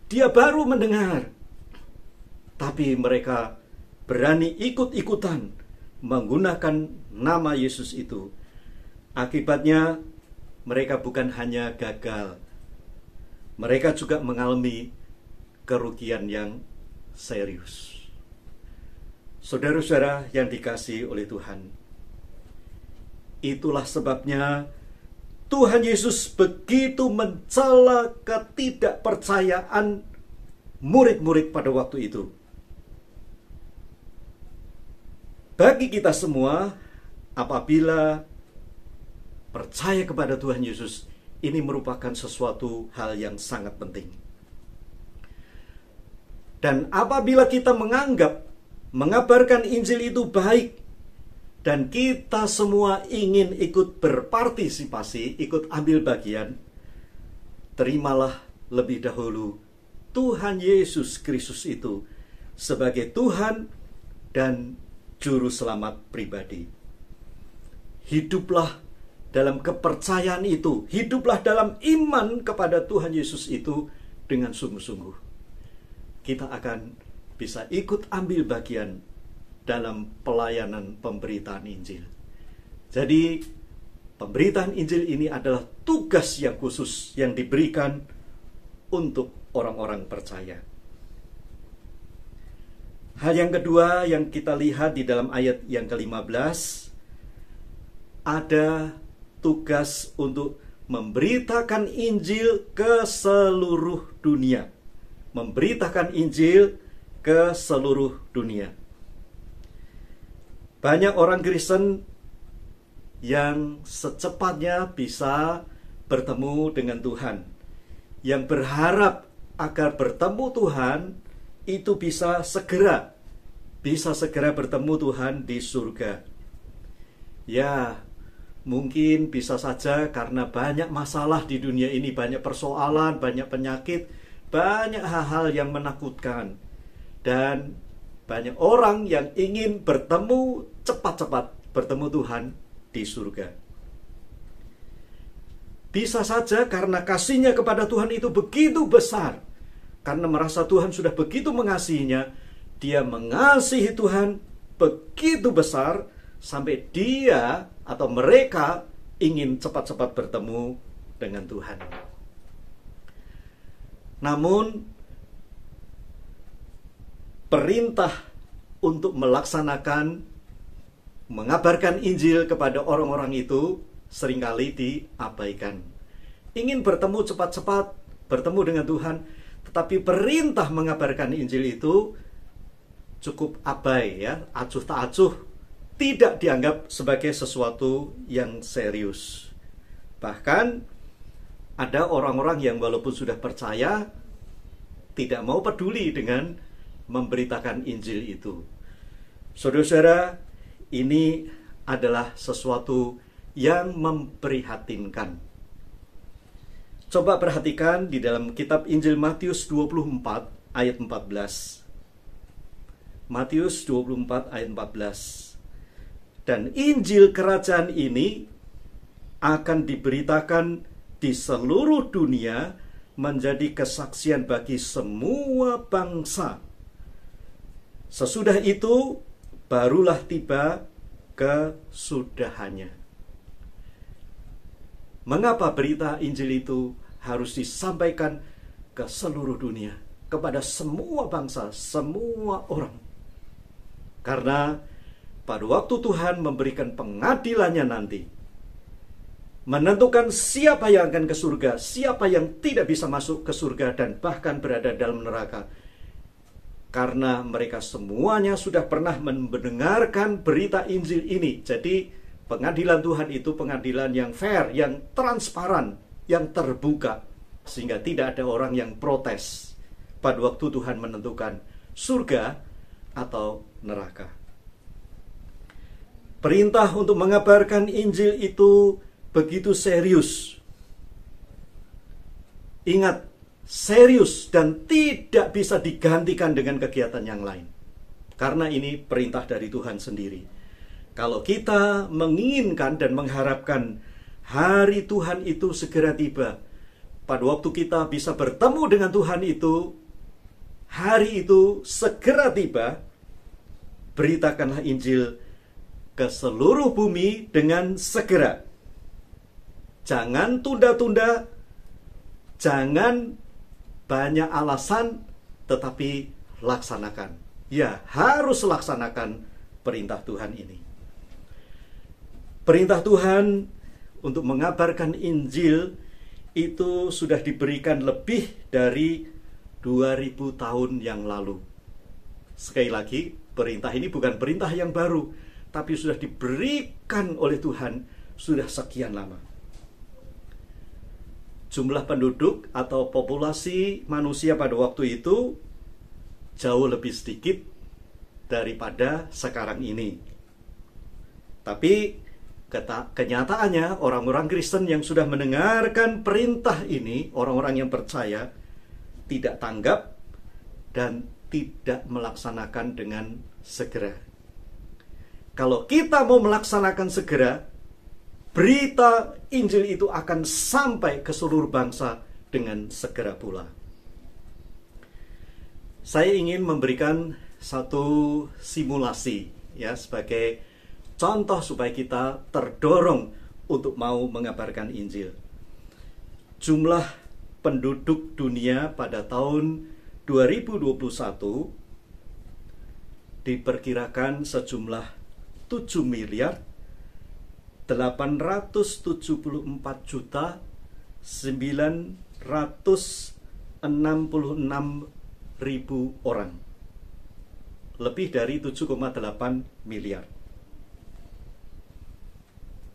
Dia baru mendengar, tapi mereka berani ikut-ikutan menggunakan nama Yesus itu. Akibatnya mereka bukan hanya gagal, mereka juga mengalami kerugian yang serius. Saudara-saudara yang dikasihi oleh Tuhan, itulah sebabnya Tuhan Yesus begitu mencela ketidakpercayaan murid-murid pada waktu itu. Bagi kita semua, apabila percaya kepada Tuhan Yesus, ini merupakan sesuatu hal yang sangat penting. Dan apabila kita menganggap mengabarkan Injil itu baik, dan kita semua ingin ikut berpartisipasi, ikut ambil bagian, terimalah lebih dahulu Tuhan Yesus Kristus itu sebagai Tuhan dan Juru Selamat pribadi. Hiduplah dalam kepercayaan itu, hiduplah dalam iman kepada Tuhan Yesus itu dengan sungguh-sungguh. Kita akan bisa ikut ambil bagian dalam pelayanan pemberitaan Injil. Jadi, pemberitaan Injil ini adalah tugas yang khusus yang diberikan untuk orang-orang percaya. Hal yang kedua yang kita lihat di dalam ayat yang ke-15, ada tugas untuk memberitakan Injil ke seluruh dunia. Memberitakan Injil ke seluruh dunia. Banyak orang Kristen yang secepatnya bisa bertemu dengan Tuhan, yang berharap agar bertemu Tuhan itu bisa segera bertemu Tuhan di surga. Ya, mungkin bisa saja karena banyak masalah di dunia ini, banyak persoalan, banyak penyakit, banyak hal-hal yang menakutkan, dan banyak orang yang ingin bertemu cepat-cepat bertemu Tuhan di surga. Bisa saja karena kasihnya kepada Tuhan itu begitu besar, karena merasa Tuhan sudah begitu mengasihinya, dia mengasihi Tuhan begitu besar sampai dia atau mereka ingin cepat-cepat bertemu dengan Tuhan. Namun perintah untuk melaksanakan, mengabarkan Injil kepada orang-orang itu seringkali diabaikan. Ingin bertemu cepat-cepat, bertemu dengan Tuhan, tetapi perintah mengabarkan Injil itu cukup abai, ya, acuh tak acuh, tidak dianggap sebagai sesuatu yang serius. Bahkan ada orang-orang yang walaupun sudah percaya, tidak mau peduli dengan memberitakan Injil itu. Saudara-saudara, ini adalah sesuatu yang memprihatinkan. Coba perhatikan di dalam kitab Injil Matius 24 ayat 14. Matius 24 ayat 14. Dan Injil kerajaan ini akan diberitakan di seluruh dunia menjadi kesaksian bagi semua bangsa. Sesudah itu barulah tiba kesudahannya. Mengapa berita Injil itu harus disampaikan ke seluruh dunia, kepada semua bangsa, semua orang? Karena pada waktu Tuhan memberikan pengadilannya nanti, menentukan siapa yang akan ke surga, siapa yang tidak bisa masuk ke surga dan bahkan berada dalam neraka. Karena mereka semuanya sudah pernah mendengarkan berita Injil ini. Jadi pengadilan Tuhan itu pengadilan yang fair, yang transparan, yang terbuka, sehingga tidak ada orang yang protes pada waktu Tuhan menentukan surga atau neraka. Perintah untuk mengabarkan Injil itu begitu serius. Ingat, serius dan tidak bisa digantikan dengan kegiatan yang lain. Karena ini perintah dari Tuhan sendiri. Kalau kita menginginkan dan mengharapkan hari Tuhan itu segera tiba, pada waktu kita bisa bertemu dengan Tuhan itu, hari itu segera tiba, beritakanlah Injil ke seluruh bumi dengan segera. Jangan tunda-tunda, jangan banyak alasan, tetapi laksanakan. Ya, harus laksanakan perintah Tuhan ini. Perintah Tuhan untuk mengabarkan Injil itu sudah diberikan lebih dari 2000 tahun yang lalu. Sekali lagi, perintah ini bukan perintah yang baru, tapi sudah diberikan oleh Tuhan sudah sekian lama. Jumlah penduduk atau populasi manusia pada waktu itu jauh lebih sedikit daripada sekarang ini. Tapi kenyataannya orang-orang Kristen yang sudah mendengarkan perintah ini, orang-orang yang percaya, tidak tanggap dan tidak melaksanakan dengan segera. Kalau kita mau melaksanakan segera, berita Injil itu akan sampai ke seluruh bangsa dengan segera pula. Saya ingin memberikan satu simulasi ya sebagai contoh supaya kita terdorong untuk mau mengabarkan Injil. Jumlah penduduk dunia pada tahun 2021 diperkirakan sejumlah 7 miliar 874 juta 966 ribu orang. Lebih dari 7,8 miliar.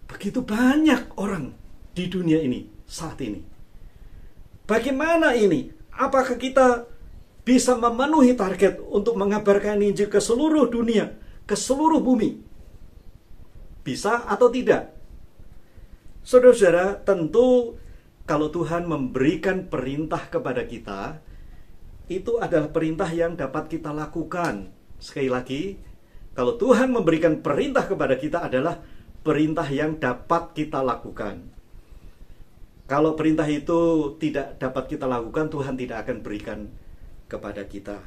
Begitu banyak orang di dunia ini saat ini. Bagaimana ini? Apakah kita bisa memenuhi target untuk mengabarkan Injil ke seluruh dunia, ke seluruh bumi? Bisa atau tidak? Saudara-saudara, tentu kalau Tuhan memberikan perintah kepada kita, itu adalah perintah yang dapat kita lakukan. Sekali lagi, kalau Tuhan memberikan perintah kepada kita adalah perintah yang dapat kita lakukan. Kalau perintah itu tidak dapat kita lakukan, Tuhan tidak akan berikan kepada kita.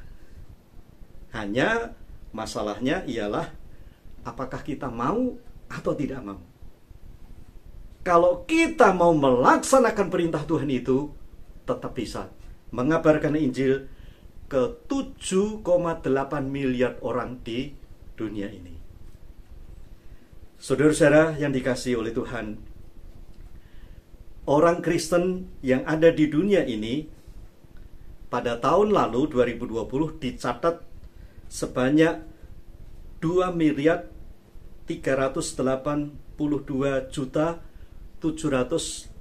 Hanya masalahnya ialah apakah kita mau atau tidak mau. Kalau kita mau melaksanakan perintah Tuhan itu, tetap bisa mengabarkan Injil ke 7,8 miliar orang di dunia ini. Saudara-saudara yang dikasihi oleh Tuhan, orang Kristen yang ada di dunia ini pada tahun lalu 2020 dicatat sebanyak 2 miliar 382 juta 750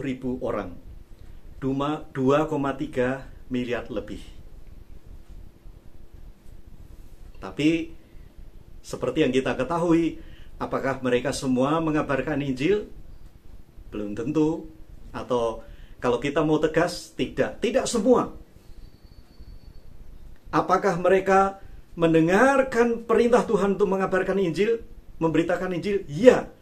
ribu orang, 2,3 miliar lebih. Tapi seperti yang kita ketahui, apakah mereka semua mengabarkan Injil? Belum tentu. Atau kalau kita mau tegas, tidak semua. Apakah mereka mendengarkan perintah Tuhan untuk mengabarkan Injil, memberitakan Injil? Ya.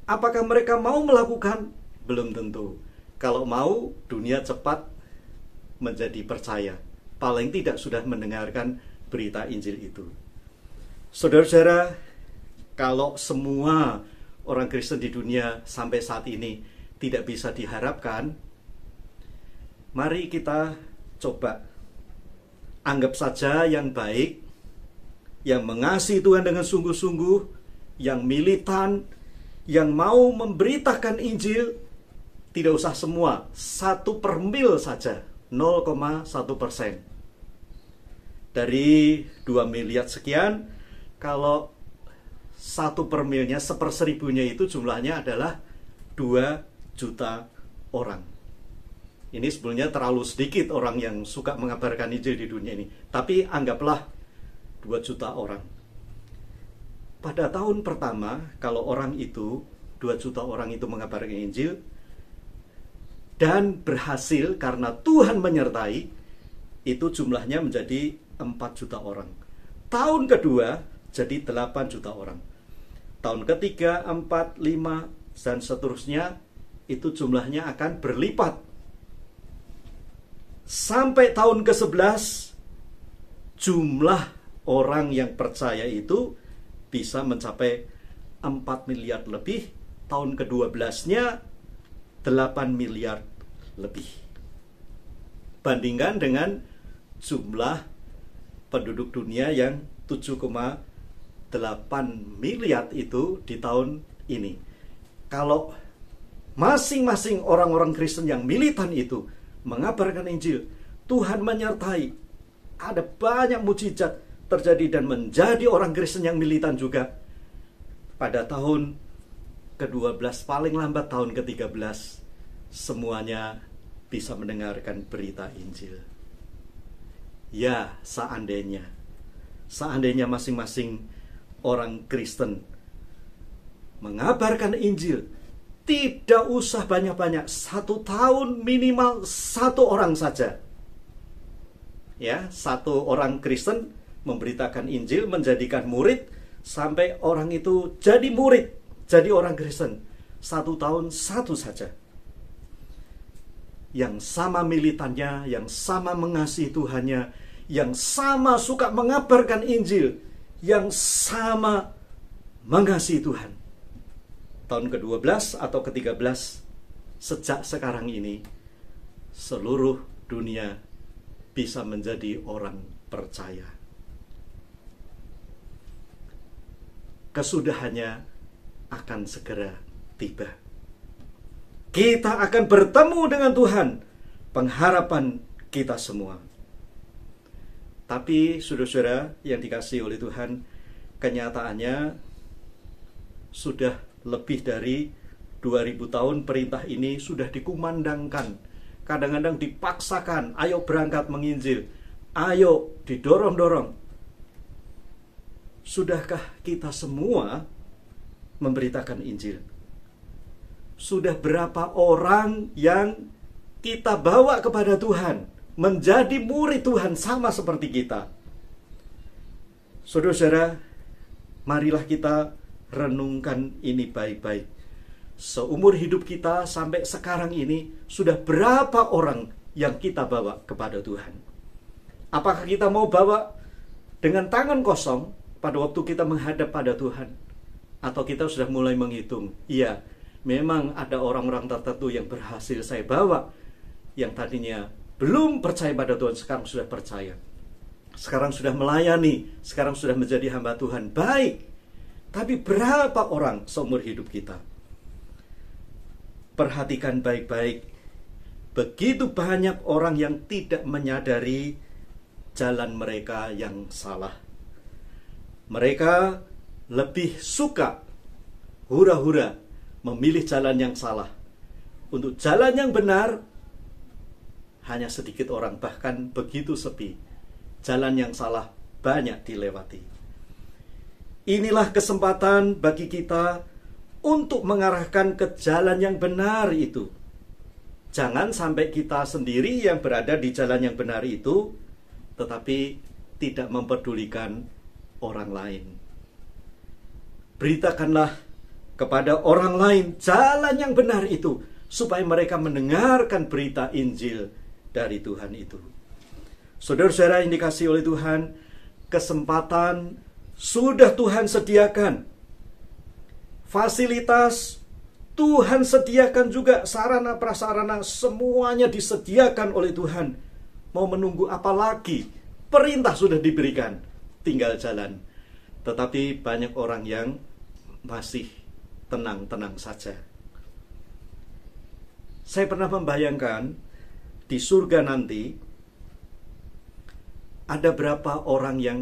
Apakah mereka mau melakukan? Belum tentu. Kalau mau, dunia cepat menjadi percaya. Paling tidak sudah mendengarkan berita Injil itu. Saudara-saudara, kalau semua orang Kristen di dunia sampai saat ini tidak bisa diharapkan, mari kita coba anggap saja yang baik, yang mengasihi Tuhan dengan sungguh-sungguh, yang militan, yang mau memberitakan Injil, tidak usah semua, 1/mil saja, 0,1%. Dari 2 miliar sekian, kalau 1/milnya, 1/1000-nya itu jumlahnya adalah 2 juta orang. Ini sebenarnya terlalu sedikit orang yang suka mengabarkan Injil di dunia ini. Tapi anggaplah 2 juta orang. Pada tahun pertama, kalau orang itu, 2 juta orang itu mengabarkan Injil, dan berhasil karena Tuhan menyertai, itu jumlahnya menjadi 4 juta orang. Tahun kedua, jadi 8 juta orang. Tahun ketiga, 4, 5, dan seterusnya, itu jumlahnya akan berlipat. Sampai tahun ke-11, jumlah orang yang percaya itu bisa mencapai 4 miliar lebih. Tahun ke-12-nya 8 miliar lebih. Bandingkan dengan jumlah penduduk dunia yang 7,8 miliar itu di tahun ini. Kalau masing-masing orang-orang Kristen yang militan itu mengabarkan Injil, Tuhan menyertai, ada banyak mukjizat terjadi dan menjadi orang Kristen yang militan juga. Pada tahun ke-12, paling lambat tahun ke-13, semuanya bisa mendengarkan berita Injil. Ya, seandainya masing-masing orang Kristen mengabarkan Injil, tidak usah banyak-banyak, 1 tahun minimal 1 orang saja. Ya, 1 orang Kristen memberitakan Injil, menjadikan murid, sampai orang itu jadi murid, jadi orang Kristen. 1 tahun 1 saja. Yang sama militannya, yang sama mengasihi Tuhannya, yang sama suka mengabarkan Injil, yang sama mengasihi Tuhan. Tahun ke-12 atau ke-13, sejak sekarang ini, seluruh dunia bisa menjadi orang percaya. Kesudahannya akan segera tiba. Kita akan bertemu dengan Tuhan, pengharapan kita semua. Tapi saudara-saudara yang dikasihi oleh Tuhan, kenyataannya sudah lebih dari 2000 tahun perintah ini sudah dikumandangkan. Kadang-kadang dipaksakan, ayo berangkat menginjil, ayo didorong-dorong. Sudahkah kita semua memberitakan Injil? Sudah berapa orang yang kita bawa kepada Tuhan, menjadi murid Tuhan sama seperti kita? Saudara-saudara, marilah kita renungkan ini baik-baik. Seumur hidup kita sampai sekarang ini, sudah berapa orang yang kita bawa kepada Tuhan? Apakah kita mau bawa dengan tangan kosong pada waktu kita menghadap pada Tuhan? Atau kita sudah mulai menghitung, iya, memang ada orang-orang tertentu yang berhasil saya bawa, yang tadinya belum percaya pada Tuhan, sekarang sudah percaya, sekarang sudah melayani, sekarang sudah menjadi hamba Tuhan. Baik, tapi berapa orang seumur hidup kita? Perhatikan baik-baik. Begitu banyak orang yang tidak menyadari jalan mereka yang salah. Mereka lebih suka hura-hura memilih jalan yang salah. Untuk jalan yang benar, hanya sedikit orang, bahkan begitu sepi. Jalan yang salah banyak dilewati. Inilah kesempatan bagi kita untuk mengarahkan ke jalan yang benar itu. Jangan sampai kita sendiri yang berada di jalan yang benar itu, tetapi tidak mempedulikan orang lain. Beritakanlah kepada orang lain jalan yang benar itu, supaya mereka mendengarkan berita Injil dari Tuhan itu. Saudara-saudara yang dikasihi oleh Tuhan, kesempatan sudah Tuhan sediakan. Fasilitas Tuhan sediakan juga, sarana prasarana semuanya disediakan oleh Tuhan. Mau menunggu apa lagi? Perintah sudah diberikan, tinggal jalan. Tetapi banyak orang yang masih tenang-tenang saja. Saya pernah membayangkan di surga nanti ada berapa orang yang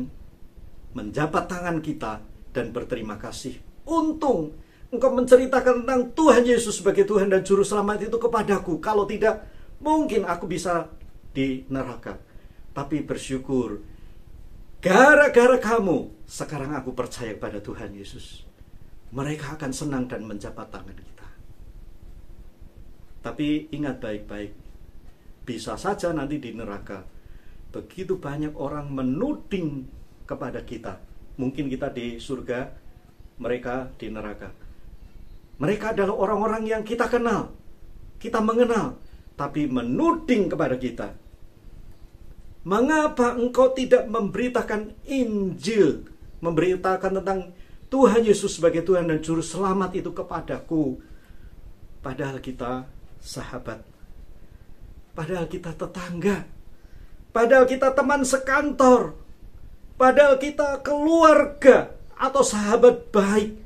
menjabat tangan kita dan berterima kasih. Untung engkau menceritakan tentang Tuhan Yesus sebagai Tuhan dan Juru Selamat itu kepadaku. Kalau tidak, mungkin aku bisa di neraka. Tapi bersyukur, gara-gara kamu, sekarang aku percaya pada Tuhan Yesus. Mereka akan senang dan menjabat tangan kita. Tapi ingat baik-baik, bisa saja nanti di neraka, begitu banyak orang menuding kepada kita. Mungkin kita di surga, mereka di neraka. Mereka adalah orang-orang yang kita kenal, kita mengenal, tapi menuding kepada kita. Mengapa engkau tidak memberitakan Injil, memberitakan tentang Tuhan Yesus sebagai Tuhan dan Juru Selamat itu kepadaku? Padahal kita sahabat, padahal kita tetangga, padahal kita teman sekantor, padahal kita keluarga atau sahabat baik,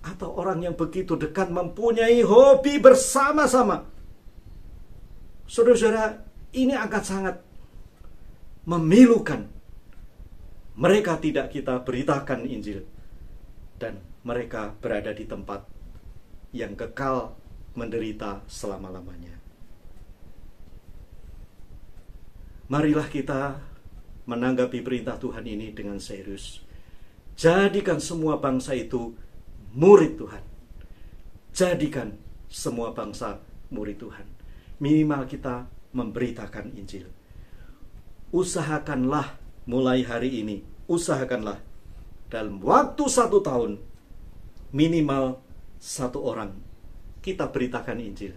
atau orang yang begitu dekat, mempunyai hobi bersama-sama. Saudara-saudara, ini akan sangat memilukan. Mereka tidak kita beritakan Injil, dan mereka berada di tempat yang kekal menderita selama-lamanya. Marilah kita menanggapi perintah Tuhan ini dengan serius. Jadikan semua bangsa itu murid Tuhan. Jadikan semua bangsa murid Tuhan. Minimal kita memberitakan Injil. Usahakanlah mulai hari ini, usahakanlah dalam waktu 1 tahun, minimal 1 orang kita beritakan Injil.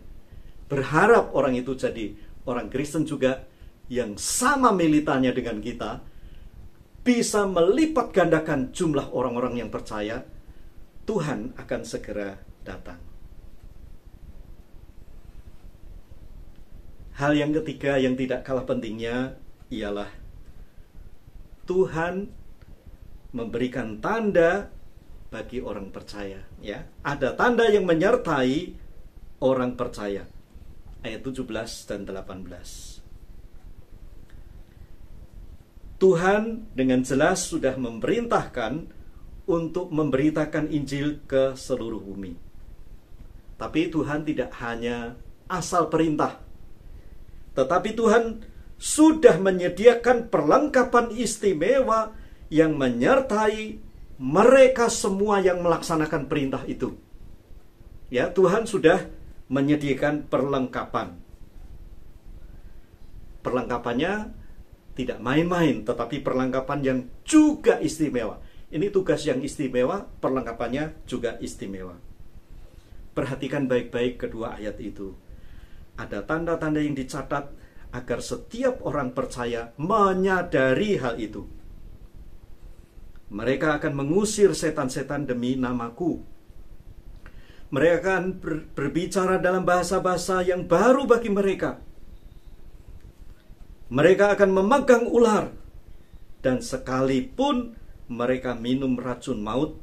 Berharap orang itu jadi orang Kristen juga yang sama militannya dengan kita, bisa melipat gandakan jumlah orang-orang yang percaya. Tuhan akan segera datang. Hal yang ketiga yang tidak kalah pentingnya ialah Tuhan memberikan tanda bagi orang percaya. Ya, ada tanda yang menyertai orang percaya. Ayat 17 dan 18. Tuhan dengan jelas sudah memerintahkan untuk memberitakan Injil ke seluruh bumi. Tapi Tuhan tidak hanya asal perintah, tetapi Tuhan sudah menyediakan perlengkapan istimewa yang menyertai mereka semua yang melaksanakan perintah itu. Ya, Tuhan sudah menyediakan perlengkapan. Perlengkapannya tidak main-main, tetapi perlengkapan yang juga istimewa. Ini tugas yang istimewa, perlengkapannya juga istimewa. Perhatikan baik-baik kedua ayat itu. Ada tanda-tanda yang dicatat agar setiap orang percaya menyadari hal itu. Mereka akan mengusir setan-setan demi namaku. Mereka akan berbicara dalam bahasa-bahasa yang baru bagi mereka. Mereka akan memegang ular, dan sekalipun mereka minum racun maut,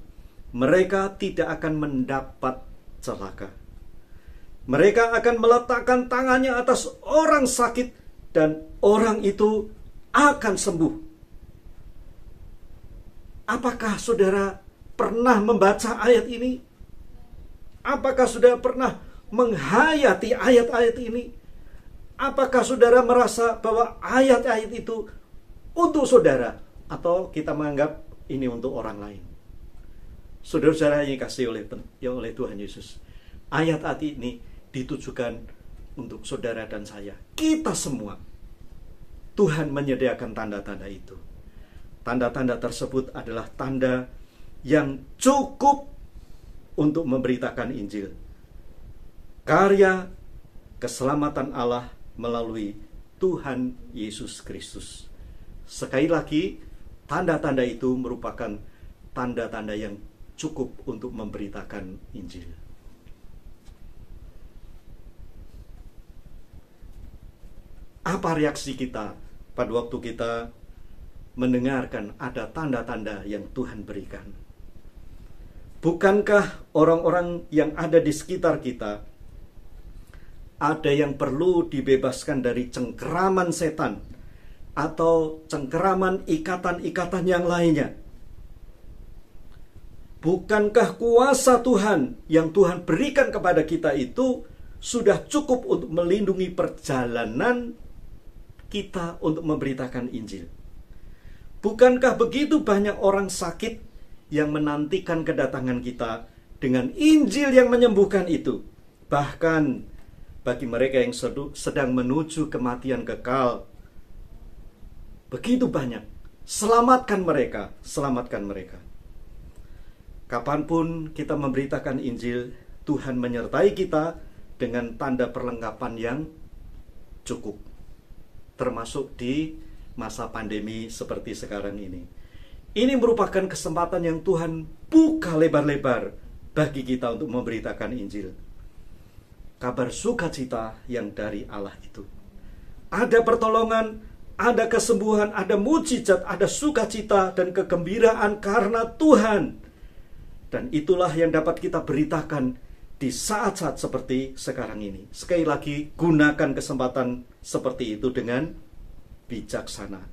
mereka tidak akan mendapat celaka. Mereka akan meletakkan tangannya atas orang sakit, dan orang itu akan sembuh. Apakah saudara pernah membaca ayat ini? Apakah saudara pernah menghayati ayat-ayat ini? Apakah saudara merasa bahwa ayat-ayat itu untuk saudara, atau kita menganggap ini untuk orang lain? Saudara-saudara yang dikasihi oleh Tuhan Yesus, ayat-ayat ini ditujukan untuk saudara dan saya, kita semua. Tuhan menyediakan tanda-tanda itu. Tanda-tanda tersebut adalah tanda yang cukup untuk memberitakan Injil. Karya keselamatan Allah melalui Tuhan Yesus Kristus. Sekali lagi, tanda-tanda itu merupakan tanda-tanda yang cukup untuk memberitakan Injil. Apa reaksi kita pada waktu kita mendengarkan ada tanda-tanda yang Tuhan berikan? Bukankah orang-orang yang ada di sekitar kita ada yang perlu dibebaskan dari cengkeraman setan atau cengkeraman ikatan-ikatan yang lainnya? Bukankah kuasa Tuhan yang Tuhan berikan kepada kita itu sudah cukup untuk melindungi perjalanan kita untuk memberitakan Injil? Bukankah begitu banyak orang sakit yang menantikan kedatangan kita dengan Injil yang menyembuhkan itu? Bahkan bagi mereka yang sedang menuju kematian kekal, begitu banyak. Selamatkan mereka, selamatkan mereka. Kapanpun kita memberitakan Injil, Tuhan menyertai kita dengan tanda perlengkapan yang cukup. Termasuk di masa pandemi seperti sekarang ini. Ini merupakan kesempatan yang Tuhan buka lebar-lebar bagi kita untuk memberitakan Injil. Kabar sukacita yang dari Allah itu. Ada pertolongan, ada kesembuhan, ada mujizat, ada sukacita dan kegembiraan karena Tuhan. Dan itulah yang dapat kita beritakan di saat-saat seperti sekarang ini. Sekali lagi, gunakan kesempatan seperti itu dengan bijaksana.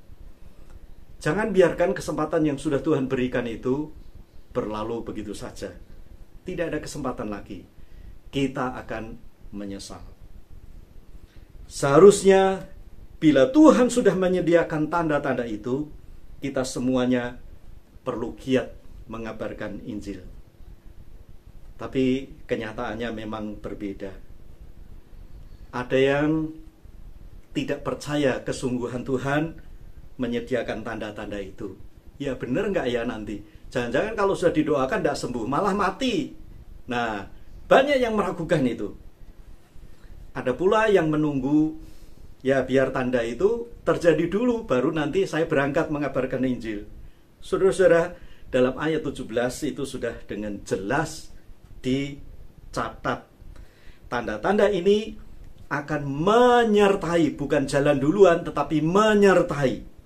Jangan biarkan kesempatan yang sudah Tuhan berikan itu berlalu begitu saja. Tidak ada kesempatan lagi. Kita akan menyesal. Seharusnya bila Tuhan sudah menyediakan tanda-tanda itu, kita semuanya perlu giat mengabarkan Injil. Tapi kenyataannya memang berbeda. Ada yang tidak percaya kesungguhan Tuhan menyediakan tanda-tanda itu. Ya benar nggak ya nanti? Jangan-jangan kalau sudah didoakan tidak sembuh, malah mati. Nah, banyak yang meragukan itu. Ada pula yang menunggu, ya biar tanda itu terjadi dulu, baru nanti saya berangkat mengabarkan Injil. Saudara-saudara, dalam ayat 17 itu sudah dengan jelas dicatat. Tanda-tanda ini akan menyertai, bukan jalan duluan, tetapi menyertai.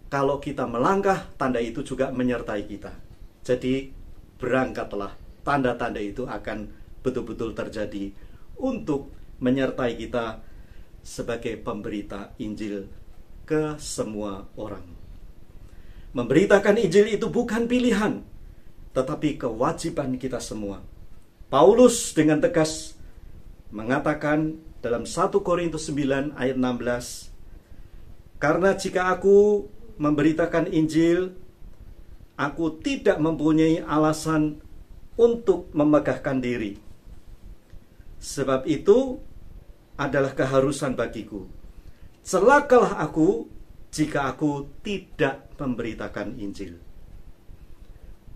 Kalau kita melangkah, tanda itu juga menyertai kita. Jadi berangkatlah, tanda-tanda itu akan betul-betul terjadi untuk menyertai kita sebagai pemberita Injil ke semua orang. Memberitakan Injil itu bukan pilihan, tetapi kewajiban kita semua. Paulus dengan tegas mengatakan dalam 1 Korintus 9 ayat 16, karena jika aku memberitakan Injil, aku tidak mempunyai alasan untuk memegahkan diri. Sebab itu adalah keharusan bagiku. Celakalah aku jika aku tidak memberitakan Injil.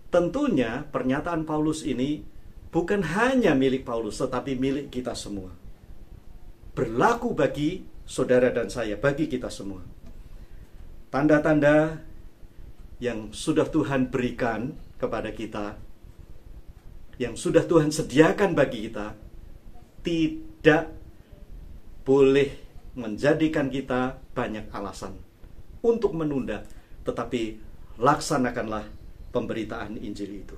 Tentunya pernyataan Paulus ini bukan hanya milik Paulus, tetapi milik kita semua. Berlaku bagi saudara dan saya, bagi kita semua. Tanda-tanda yang sudah Tuhan berikan kepada kita, yang sudah Tuhan sediakan bagi kita, tidak boleh menjadikan kita banyak alasan untuk menunda, tetapi laksanakanlah pemberitaan Injil itu.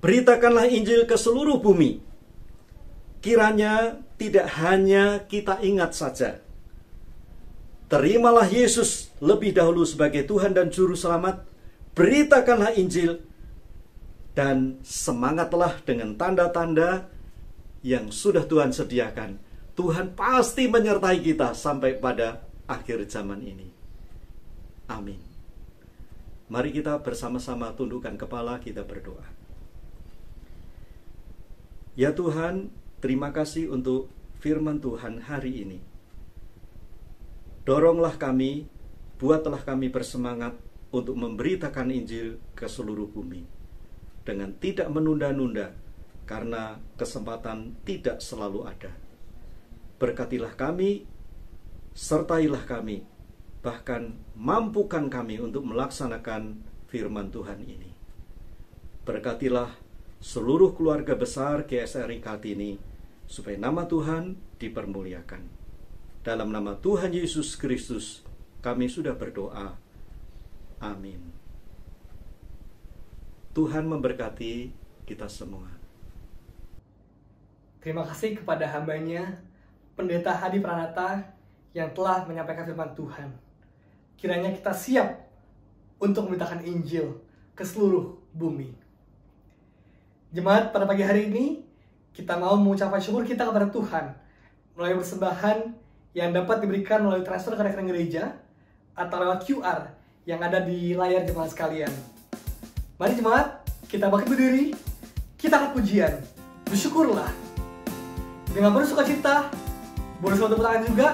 Beritakanlah Injil ke seluruh bumi. Kiranya tidak hanya kita ingat saja. Terimalah Yesus lebih dahulu sebagai Tuhan dan Juru Selamat. Beritakanlah Injil dan semangatlah dengan tanda-tanda yang sudah Tuhan sediakan. Tuhan pasti menyertai kita sampai pada akhir zaman ini. Amin. Mari kita bersama-sama tundukkan kepala, kita berdoa. Ya Tuhan, terima kasih untuk firman Tuhan hari ini. Doronglah kami, buatlah kami bersemangat untuk memberitakan Injil ke seluruh bumi dengan tidak menunda-nunda, karena kesempatan tidak selalu ada. Berkatilah kami, sertailah kami, bahkan mampukan kami untuk melaksanakan firman Tuhan ini. Berkatilah seluruh keluarga besar GSRI Kartini, supaya nama Tuhan dipermuliakan. Dalam nama Tuhan Yesus Kristus, kami sudah berdoa. Amin. Tuhan memberkati kita semua.
Terima kasih kepada hambanya, Pendeta Hadi Pranata, yang telah menyampaikan firman Tuhan. Kiranya kita siap untuk memberitakan Injil ke seluruh bumi. Jemaat, pada pagi hari ini kita mau mengucapkan syukur kita kepada Tuhan melalui persembahan yang dapat diberikan melalui transfer ke rekening gereja atau lewat QR yang ada di layar jemaat sekalian. Mari jemaat, kita bangkit berdiri, kita angkat pujian, bersyukurlah. Dengan penuh sukacita, boleh sambil tepuk tangan juga,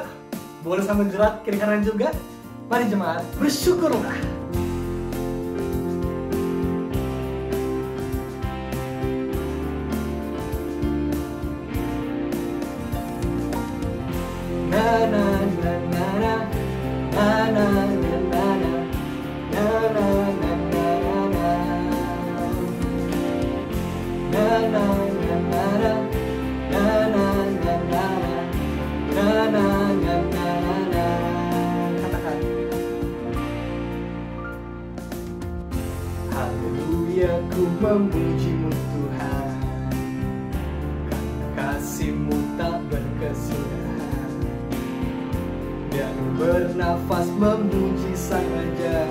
boleh sambil gerak kiri kanan juga. Mari jemaat, bersyukurlah. Haleluya, ku memuji-Mu Tuhan, karena kasih-Mu tak berkesudahan. Dan bernafas memuji Sang Raja,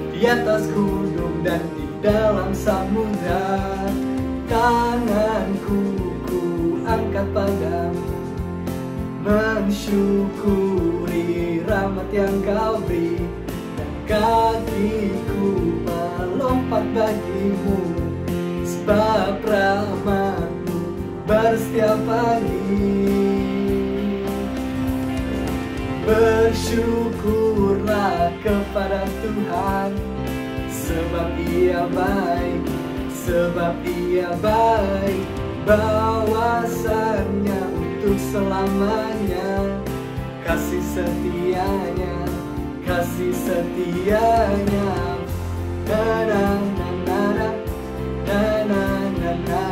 di atas gunung dan di dalam samudra. Tanganku ku angkat padamu, mensyukuri rahmat yang Kau beri. Kakiku melompat bagimu, sebab rahmat-Mu baru setiap pagi. Bersyukurlah kepada Tuhan, sebab Ia baik, sebab Ia baik. Bawasannya untuk selamanya, kasih setianya, kasih setianya. Na na na na na na na na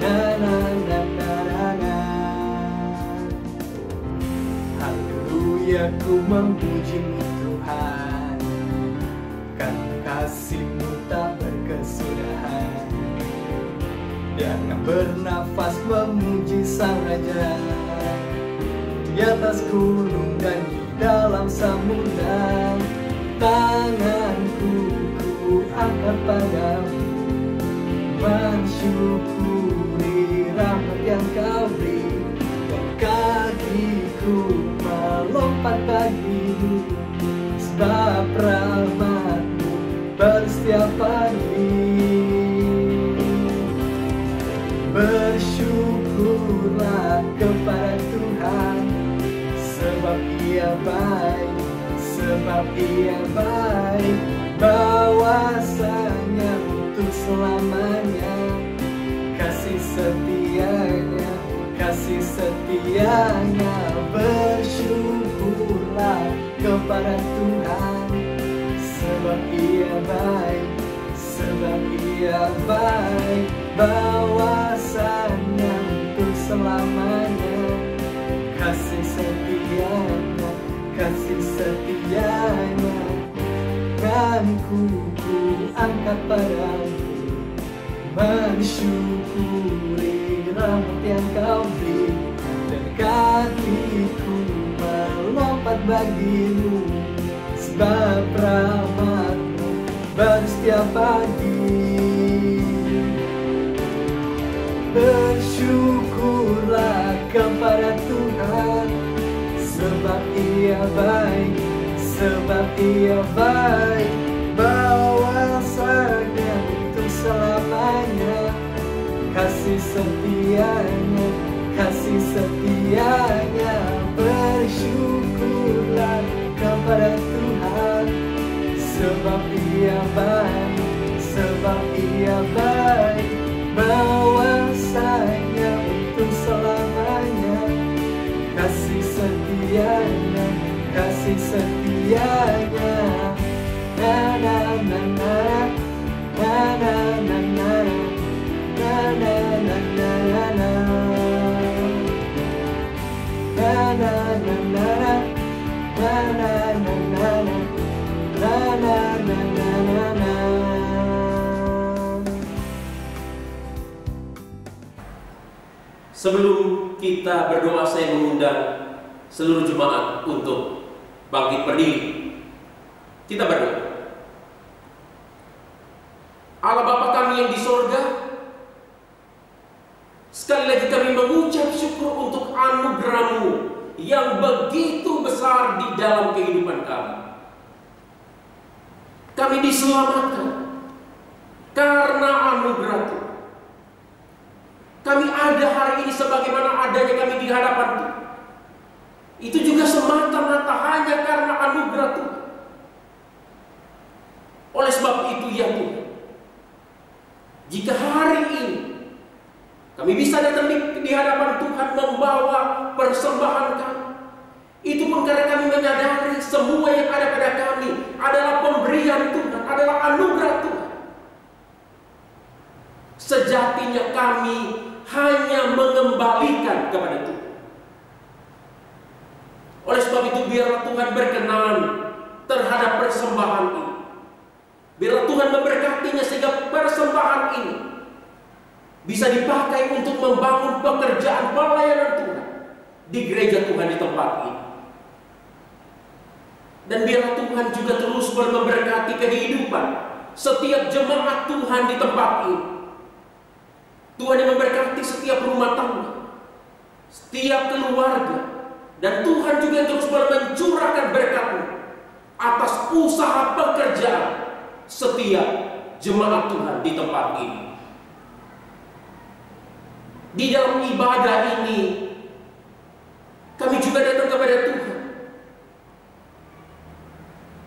na na na na na. Haleluya, ku memuji-Mu Tuhan, karena kasih-Mu tak berkesudahan. Dengan bernafas memuji Sang Raja, di atas gunung dan di dalam samudra. Tanganku ku angkat padamu, mensyukuri rahmat yang Kau beri. Dan kakiku melompat bagimu, sebab rahmat-Mu baru setiap pagi. Bersyukurlah kepada Tuhan, sebab Ia baik, sebab Ia baik. Bawasannya untuk selamanya, kasih setianya, kasih setianya. Bersyukurlah kepada Tuhan, sebab Ia baik, sebab Ia baik. Bawasannya untuk selamanya, kasih setianya, kasih setianya. Dan ku angkat padamu, mensyukuri rahmat yang Kau beri. Dan kakiku melompat bagimu, sebab rahmat-Mu baru setiap pagi. Bersyukurlah kepada Tuhan, sebab Ia baik, sebab Ia baik. Bawasannya untuk selamanya, kasih setianya, kasih setianya. Bersyukurlah kepada Tuhan, sebab Ia baik, sebab Ia baik. Bawasannya untuk selamanya, kasih setianya, kasih setianya. Na na na na na na na na na na na na na na na na na.
Sebelum kita berdoa, saya mengundang seluruh jemaat untuk bangkit berdiri. Kita berdoa. Allah Bapa kami yang di sorga, sekali lagi kami mengucap syukur untuk anugerah-Mu yang begitu besar di dalam kehidupan kami. Kami diselamatkan karena anugerah Tuhan. Kami ada hari ini sebagaimana adanya kami di hadapan Tuhan. Itu juga semata-mata hanya karena anugerah Tuhan. Oleh sebab itu ya Tuhan, jika hari ini kami bisa datang di hadapan Tuhan membawa persembahan kami, itu pun karena kami menyadari semua yang ada pada kami adalah pemberian Tuhan, adalah anugerah Tuhan. Sejatinya kami hanya mengembalikan kepada Tuhan. Oleh sebab itu biarlah Tuhan berkenan terhadap persembahan ini. Biarlah Tuhan memberkatinya sehingga persembahan ini bisa dipakai untuk membangun pekerjaan pelayanan Tuhan di gereja Tuhan di tempat ini. Dan biarlah Tuhan juga terus memberkati kehidupan setiap jemaat Tuhan di tempat ini. Tuhan yang memberkati setiap rumah tangga, setiap keluarga, dan Tuhan juga terus mencurahkan berkat-Mu atas usaha pekerjaan setiap jemaat Tuhan di tempat ini. Di dalam ibadah ini kami juga datang kepada Tuhan,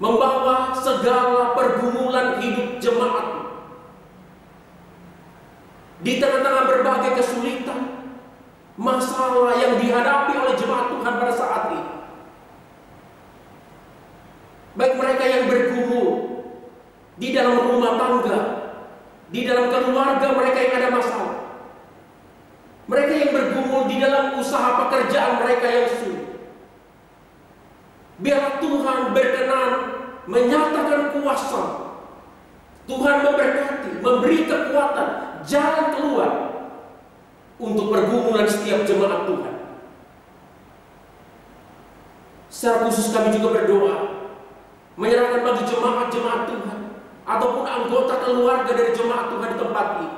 membawa segala pergumulan hidup jemaat di tengah-tengah berbagai kesulitan, masalah yang dihadapi oleh jemaat Tuhan pada saat ini. Baik mereka yang bergumul di dalam rumah tangga, di dalam keluarga mereka yang ada masalah, mereka yang bergumul di dalam usaha pekerjaan mereka yang sulit. Biar Tuhan berkenan menyatakan kuasa. Tuhan memberkati, memberi kekuatan, jalan keluar untuk pergumulan setiap jemaat Tuhan. Secara khusus kami juga berdoa, menyerahkan bagi jemaat-jemaat Tuhan ataupun anggota keluarga dari jemaat Tuhan di tempat ini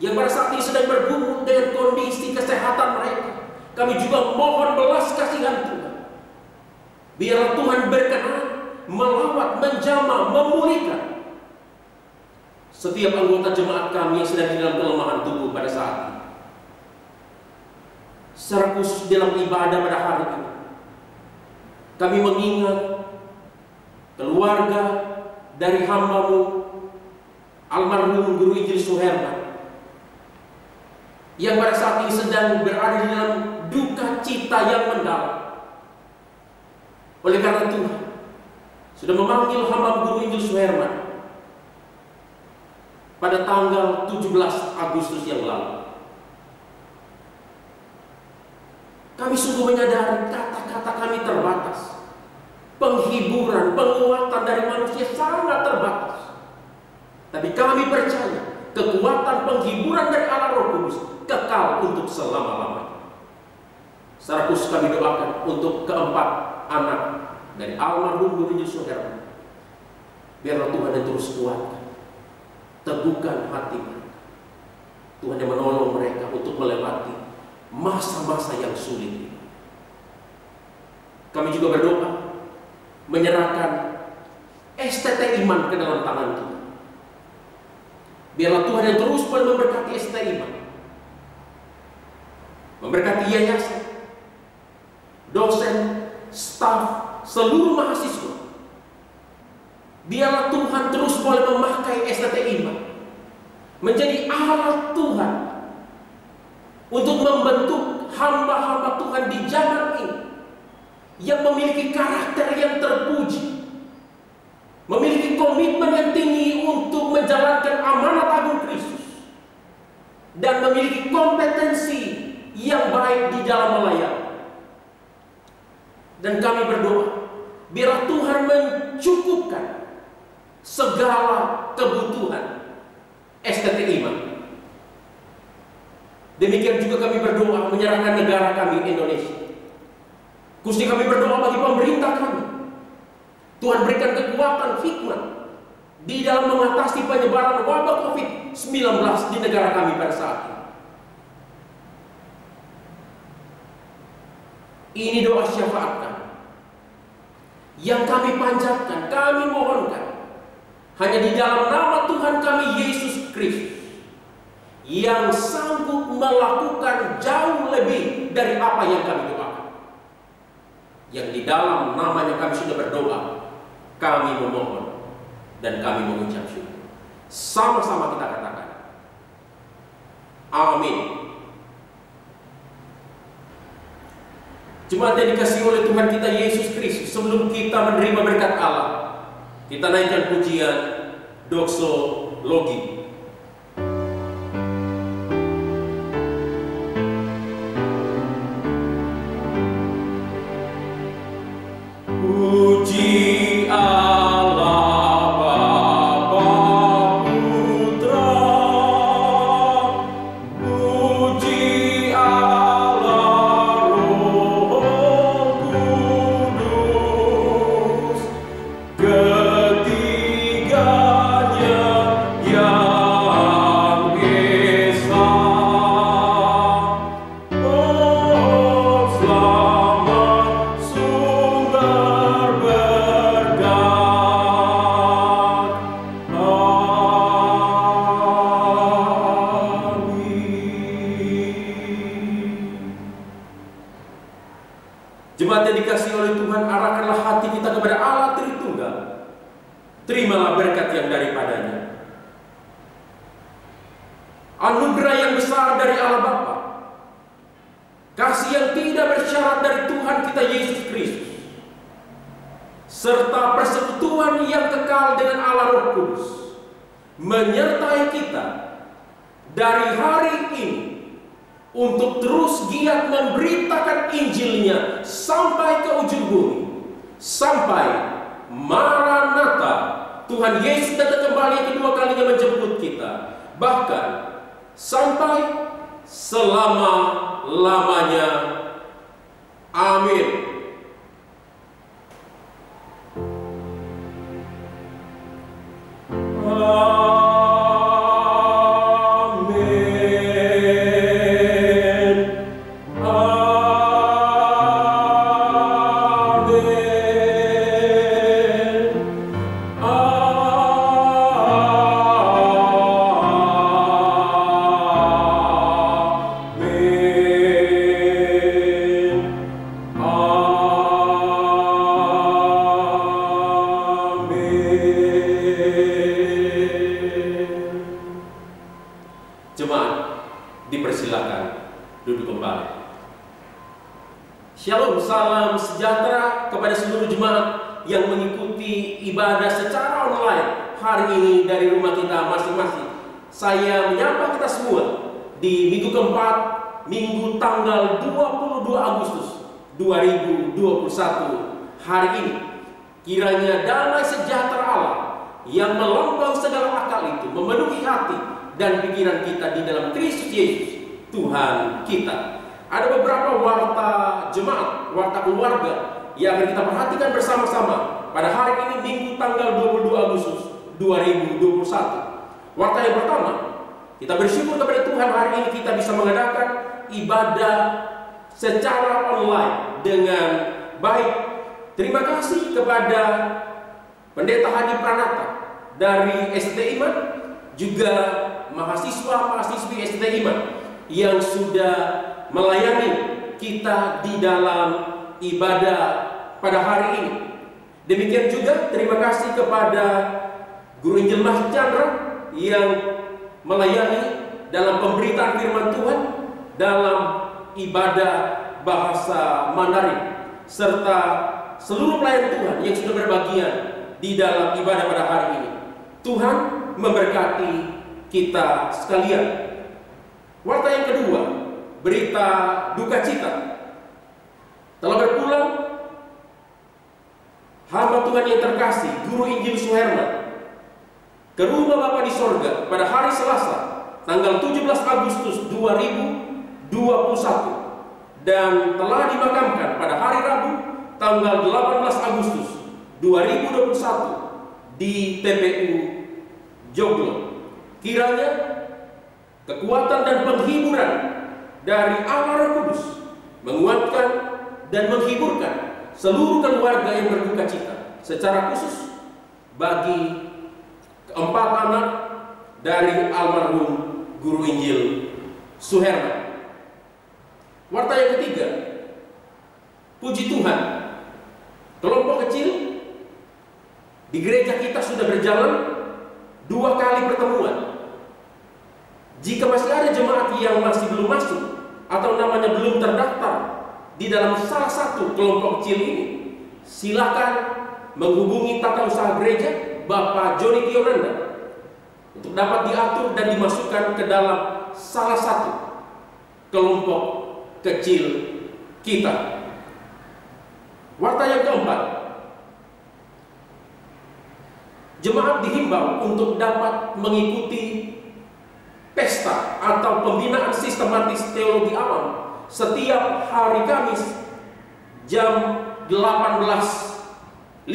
yang pada saat ini sedang bergumul dengan kondisi kesehatan mereka. Kami juga mohon belas kasihan Tuhan. Biar Tuhan berkenan melawat, menjamah, memulihkan setiap anggota jemaat kami yang sedang di dalam kelemahan tubuh pada saat ini. Secara khusus dalam ibadah pada hari ini, kami mengingat keluarga dari hamba-Mu almarhum Guru Injil Suherman yang pada saat ini sedang berada di dalam duka cita yang mendalam. Oleh karena Tuhan sudah memanggil hamba Guru Injil Suherman pada tanggal 17 Agustus yang lalu. Kami sungguh menyadari kata-kata kami terbatas. Penghiburan, penguatan dari manusia sangat terbatas. Tapi kami percaya kekuatan penghiburan dari Allah Roh Kudus kekal untuk selama-lamanya. Secara khusus kami doakan untuk keempat anak dari almarhum Guru Injil Suherman. Biarlah Tuhan yang terus kuatkan, teguhkan hati mereka. Tuhan yang menolong mereka untuk melewati masa-masa yang sulit ini. Kami juga berdoa menyerahkan STT Iman ke dalam tangan Tuhan. Biarlah Tuhan yang terus memberkati STT Iman, memberkati yayasan, dosen, staf, seluruh mahasiswa. Biarlah Tuhan terus boleh memakai STT Iman menjadi alat Tuhan untuk membentuk hamba-hamba Tuhan di zaman ini yang memiliki karakter yang terpuji, memiliki komitmen yang tinggi untuk menjalankan amanat agung Kristus, dan memiliki kompetensi yang baik di dalam melayani. Dan kami berdoa, biar Tuhan mencukupkan segala kebutuhan STT Iman. Demikian juga kami berdoa menyerahkan negara kami Indonesia. Khususnya kami berdoa bagi pemerintah kami. Tuhan berikan kekuatan, hikmat di dalam mengatasi penyebaran wabah COVID-19 di negara kami pada saat ini. Ini doa syafaat kami yang kami panjatkan, kami mohonkan hanya di dalam nama Tuhan kami Yesus Kristus yang sanggup melakukan jauh lebih dari apa yang kami doakan. Yang di dalam namanya kami sudah berdoa, kami memohon dan kami mengucap syukur. Sama-sama kita katakan amin. Jemaat yang dikasihi oleh Tuhan kita Yesus Kristus, sebelum kita menerima berkat Allah, kita naikkan pujian doxologi. Puji Allah Bapa Putra, puji Allah Roh Kudus, ketiganya yang esa. Oh selamat sumber berkat. Amin. Jemaat yang dikasihi oleh Tuhan, arahkanlah hati kita kepada Allah Tritunggal. Terimalah berkat yang daripadanya. Anugerah yang besar dari Allah Bapa, kasih yang tidak bersyarat dari Tuhan kita Yesus Kristus, serta persekutuan yang kekal dengan Allah Roh Kudus menyertai kita dari hari ini untuk terus giat memberitakan Injilnya sampai ke ujung bumi, sampai Maranatha, Tuhan Yesus datang kembali yang kedua kalinya menjemput kita, bahkan sampai selama-lamanya. Amin. Jemaat, dipersilakan duduk kembali. Shalom, salam sejahtera kepada seluruh jemaat yang mengikuti ibadah secara online hari ini dari rumah kita masing-masing. Saya menyapa kita semua di minggu keempat, minggu tanggal 22 Agustus 2021 hari ini. Kiranya damai sejahtera Allah yang melampaui segala akal itu memenuhi hati dan pikiran kita di dalam Kristus Yesus Tuhan kita. Ada beberapa warta jemaat, warta keluarga yang akan kita perhatikan bersama-sama pada hari ini minggu tanggal 22 Agustus 2021. Warta yang pertama, kita bersyukur kepada Tuhan hari ini kita bisa mengadakan ibadah secara online dengan baik. Terima kasih kepada Pendeta Hadi Pranata dari ST Iman, juga mahasiswa-mahasiswi ST Iman yang sudah melayani kita di dalam ibadah pada hari ini. Demikian juga terima kasih kepada Guru Injil Mas Chandra yang melayani dalam pemberitaan firman Tuhan dalam ibadah bahasa Mandarin, serta seluruh pelayan Tuhan yang sudah berbagian di dalam ibadah pada hari ini. Tuhan memberkati kita sekalian. Warta yang kedua, berita duka cita. Telah berpulang hamba Tuhan yang terkasih, Guru Injil Suherman, ke rumah Bapa di sorga pada hari Selasa, tanggal 17 Agustus 2021, dan telah dimakamkan pada hari Rabu, tanggal 18 Agustus 2021 di TPU Joglo. Kiranya kekuatan dan penghiburan dari Allah Roh Kudus menguatkan dan menghiburkan seluruh keluarga yang berduka cita, secara khusus bagi keempat anak dari almarhum Guru Injil Suherman. Warta yang ketiga, puji Tuhan, kelompok kecil di gereja kita sudah berjalan 2 kali pertemuan. Jika masih ada jemaat yang masih belum masuk atau namanya belum terdaftar di dalam salah satu kelompok kecil ini, silakan menghubungi tata usaha gereja Bapak Joni Tionanda untuk dapat diatur dan dimasukkan ke dalam salah satu kelompok kecil kita. Warta yang keempat, jemaat dihimbau untuk dapat mengikuti pesta atau pembinaan sistematis teologi awam setiap hari Kamis jam 18.50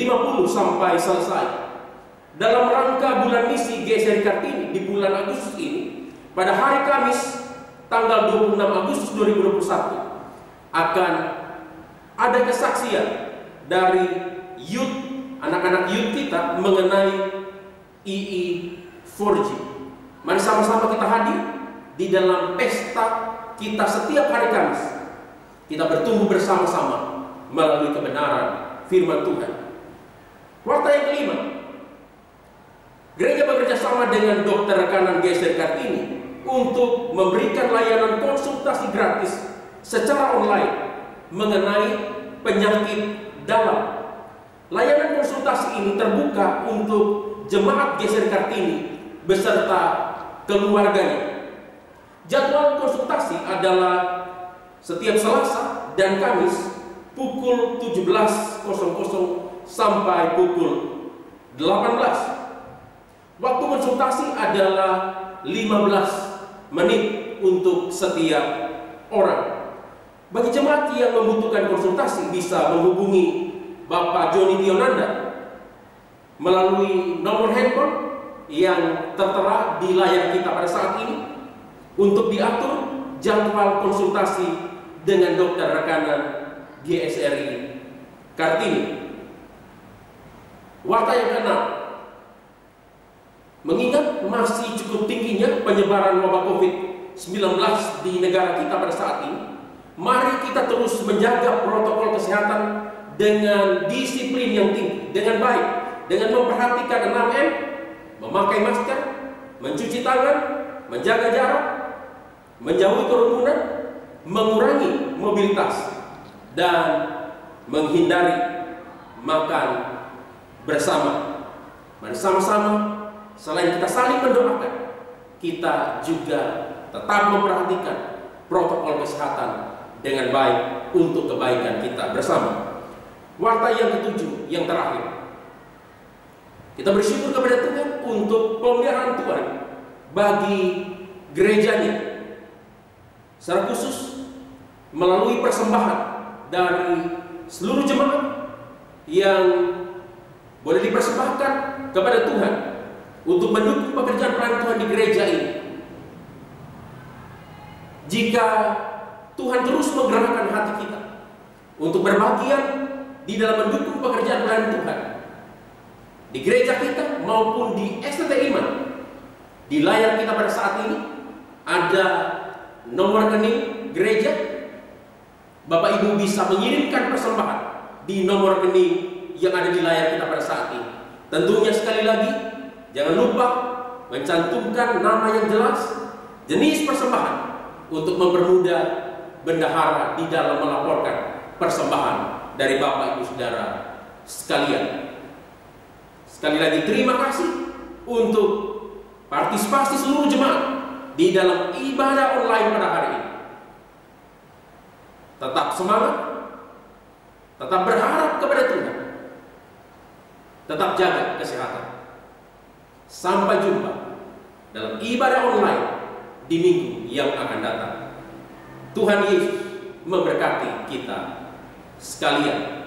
sampai selesai. Dalam rangka bulan misi GSRI Kartini di bulan Agustus ini, pada hari Kamis tanggal 26 Agustus 2021 akan ada kesaksian dari anak-anak youth kita mengenai II4G. Mari sama-sama kita hadir di dalam pesta kita setiap hari Kamis. Kita bertumbuh bersama-sama melalui kebenaran firman Tuhan. Warta yang kelima, gereja bekerja sama dengan dokter rekanan GSRI Kartini untuk memberikan layanan konsultasi gratis secara online mengenai penyakit dalam. Layanan konsultasi ini terbuka untuk jemaat GSRI Kartini beserta keluarganya. Jadwal konsultasi adalah setiap Selasa dan Kamis pukul 17.00 sampai pukul 18. Waktu konsultasi adalah 15 menit untuk setiap orang. Bagi jemaat yang membutuhkan konsultasi bisa menghubungi Bapak Joni Tionanda melalui nomor handphone yang tertera di layar kita pada saat ini untuk diatur jadwal konsultasi dengan dokter rekanan GSRI Kartini. Warta yang keenam, mengingat masih cukup tingginya penyebaran wabah COVID-19 di negara kita pada saat ini, mari kita terus menjaga protokol kesehatan dengan disiplin yang tinggi, dengan baik, dengan memperhatikan 6M, memakai masker, mencuci tangan, menjaga jarak, menjauhi kerumunan, mengurangi mobilitas, dan menghindari makan bersama. Mari sama-sama, selain kita saling mendoakan, kita juga tetap memperhatikan protokol kesehatan dengan baik untuk kebaikan kita bersama. Warta yang ketujuh, yang terakhir, kita bersyukur kepada Tuhan untuk pemeliharaan Tuhan bagi gerejanya, secara khusus melalui persembahan dari seluruh jemaat yang boleh dipersembahkan kepada Tuhan untuk mendukung pekerjaan pelayanan Tuhan di gereja ini. Jika Tuhan terus menggerakkan hati kita untuk berbagian di dalam mendukung pekerjaan pelayanan Tuhan di gereja kita maupun di STT Iman, di layar kita pada saat ini ada nomor rekening gereja. Bapak Ibu bisa mengirimkan persembahan di nomor rekening yang ada di layar kita pada saat ini. Tentunya sekali lagi jangan lupa mencantumkan nama yang jelas, jenis persembahan untuk mempermudah bendahara di dalam melaporkan persembahan dari Bapak Ibu Saudara sekalian. Sekali lagi terima kasih untuk partisipasi seluruh jemaat di dalam ibadah online pada hari ini. Tetap semangat, tetap berharap kepada Tuhan, tetap jaga kesehatan. Sampai jumpa dalam ibadah online di minggu yang akan datang. Tuhan Yesus memberkati kita sekalian.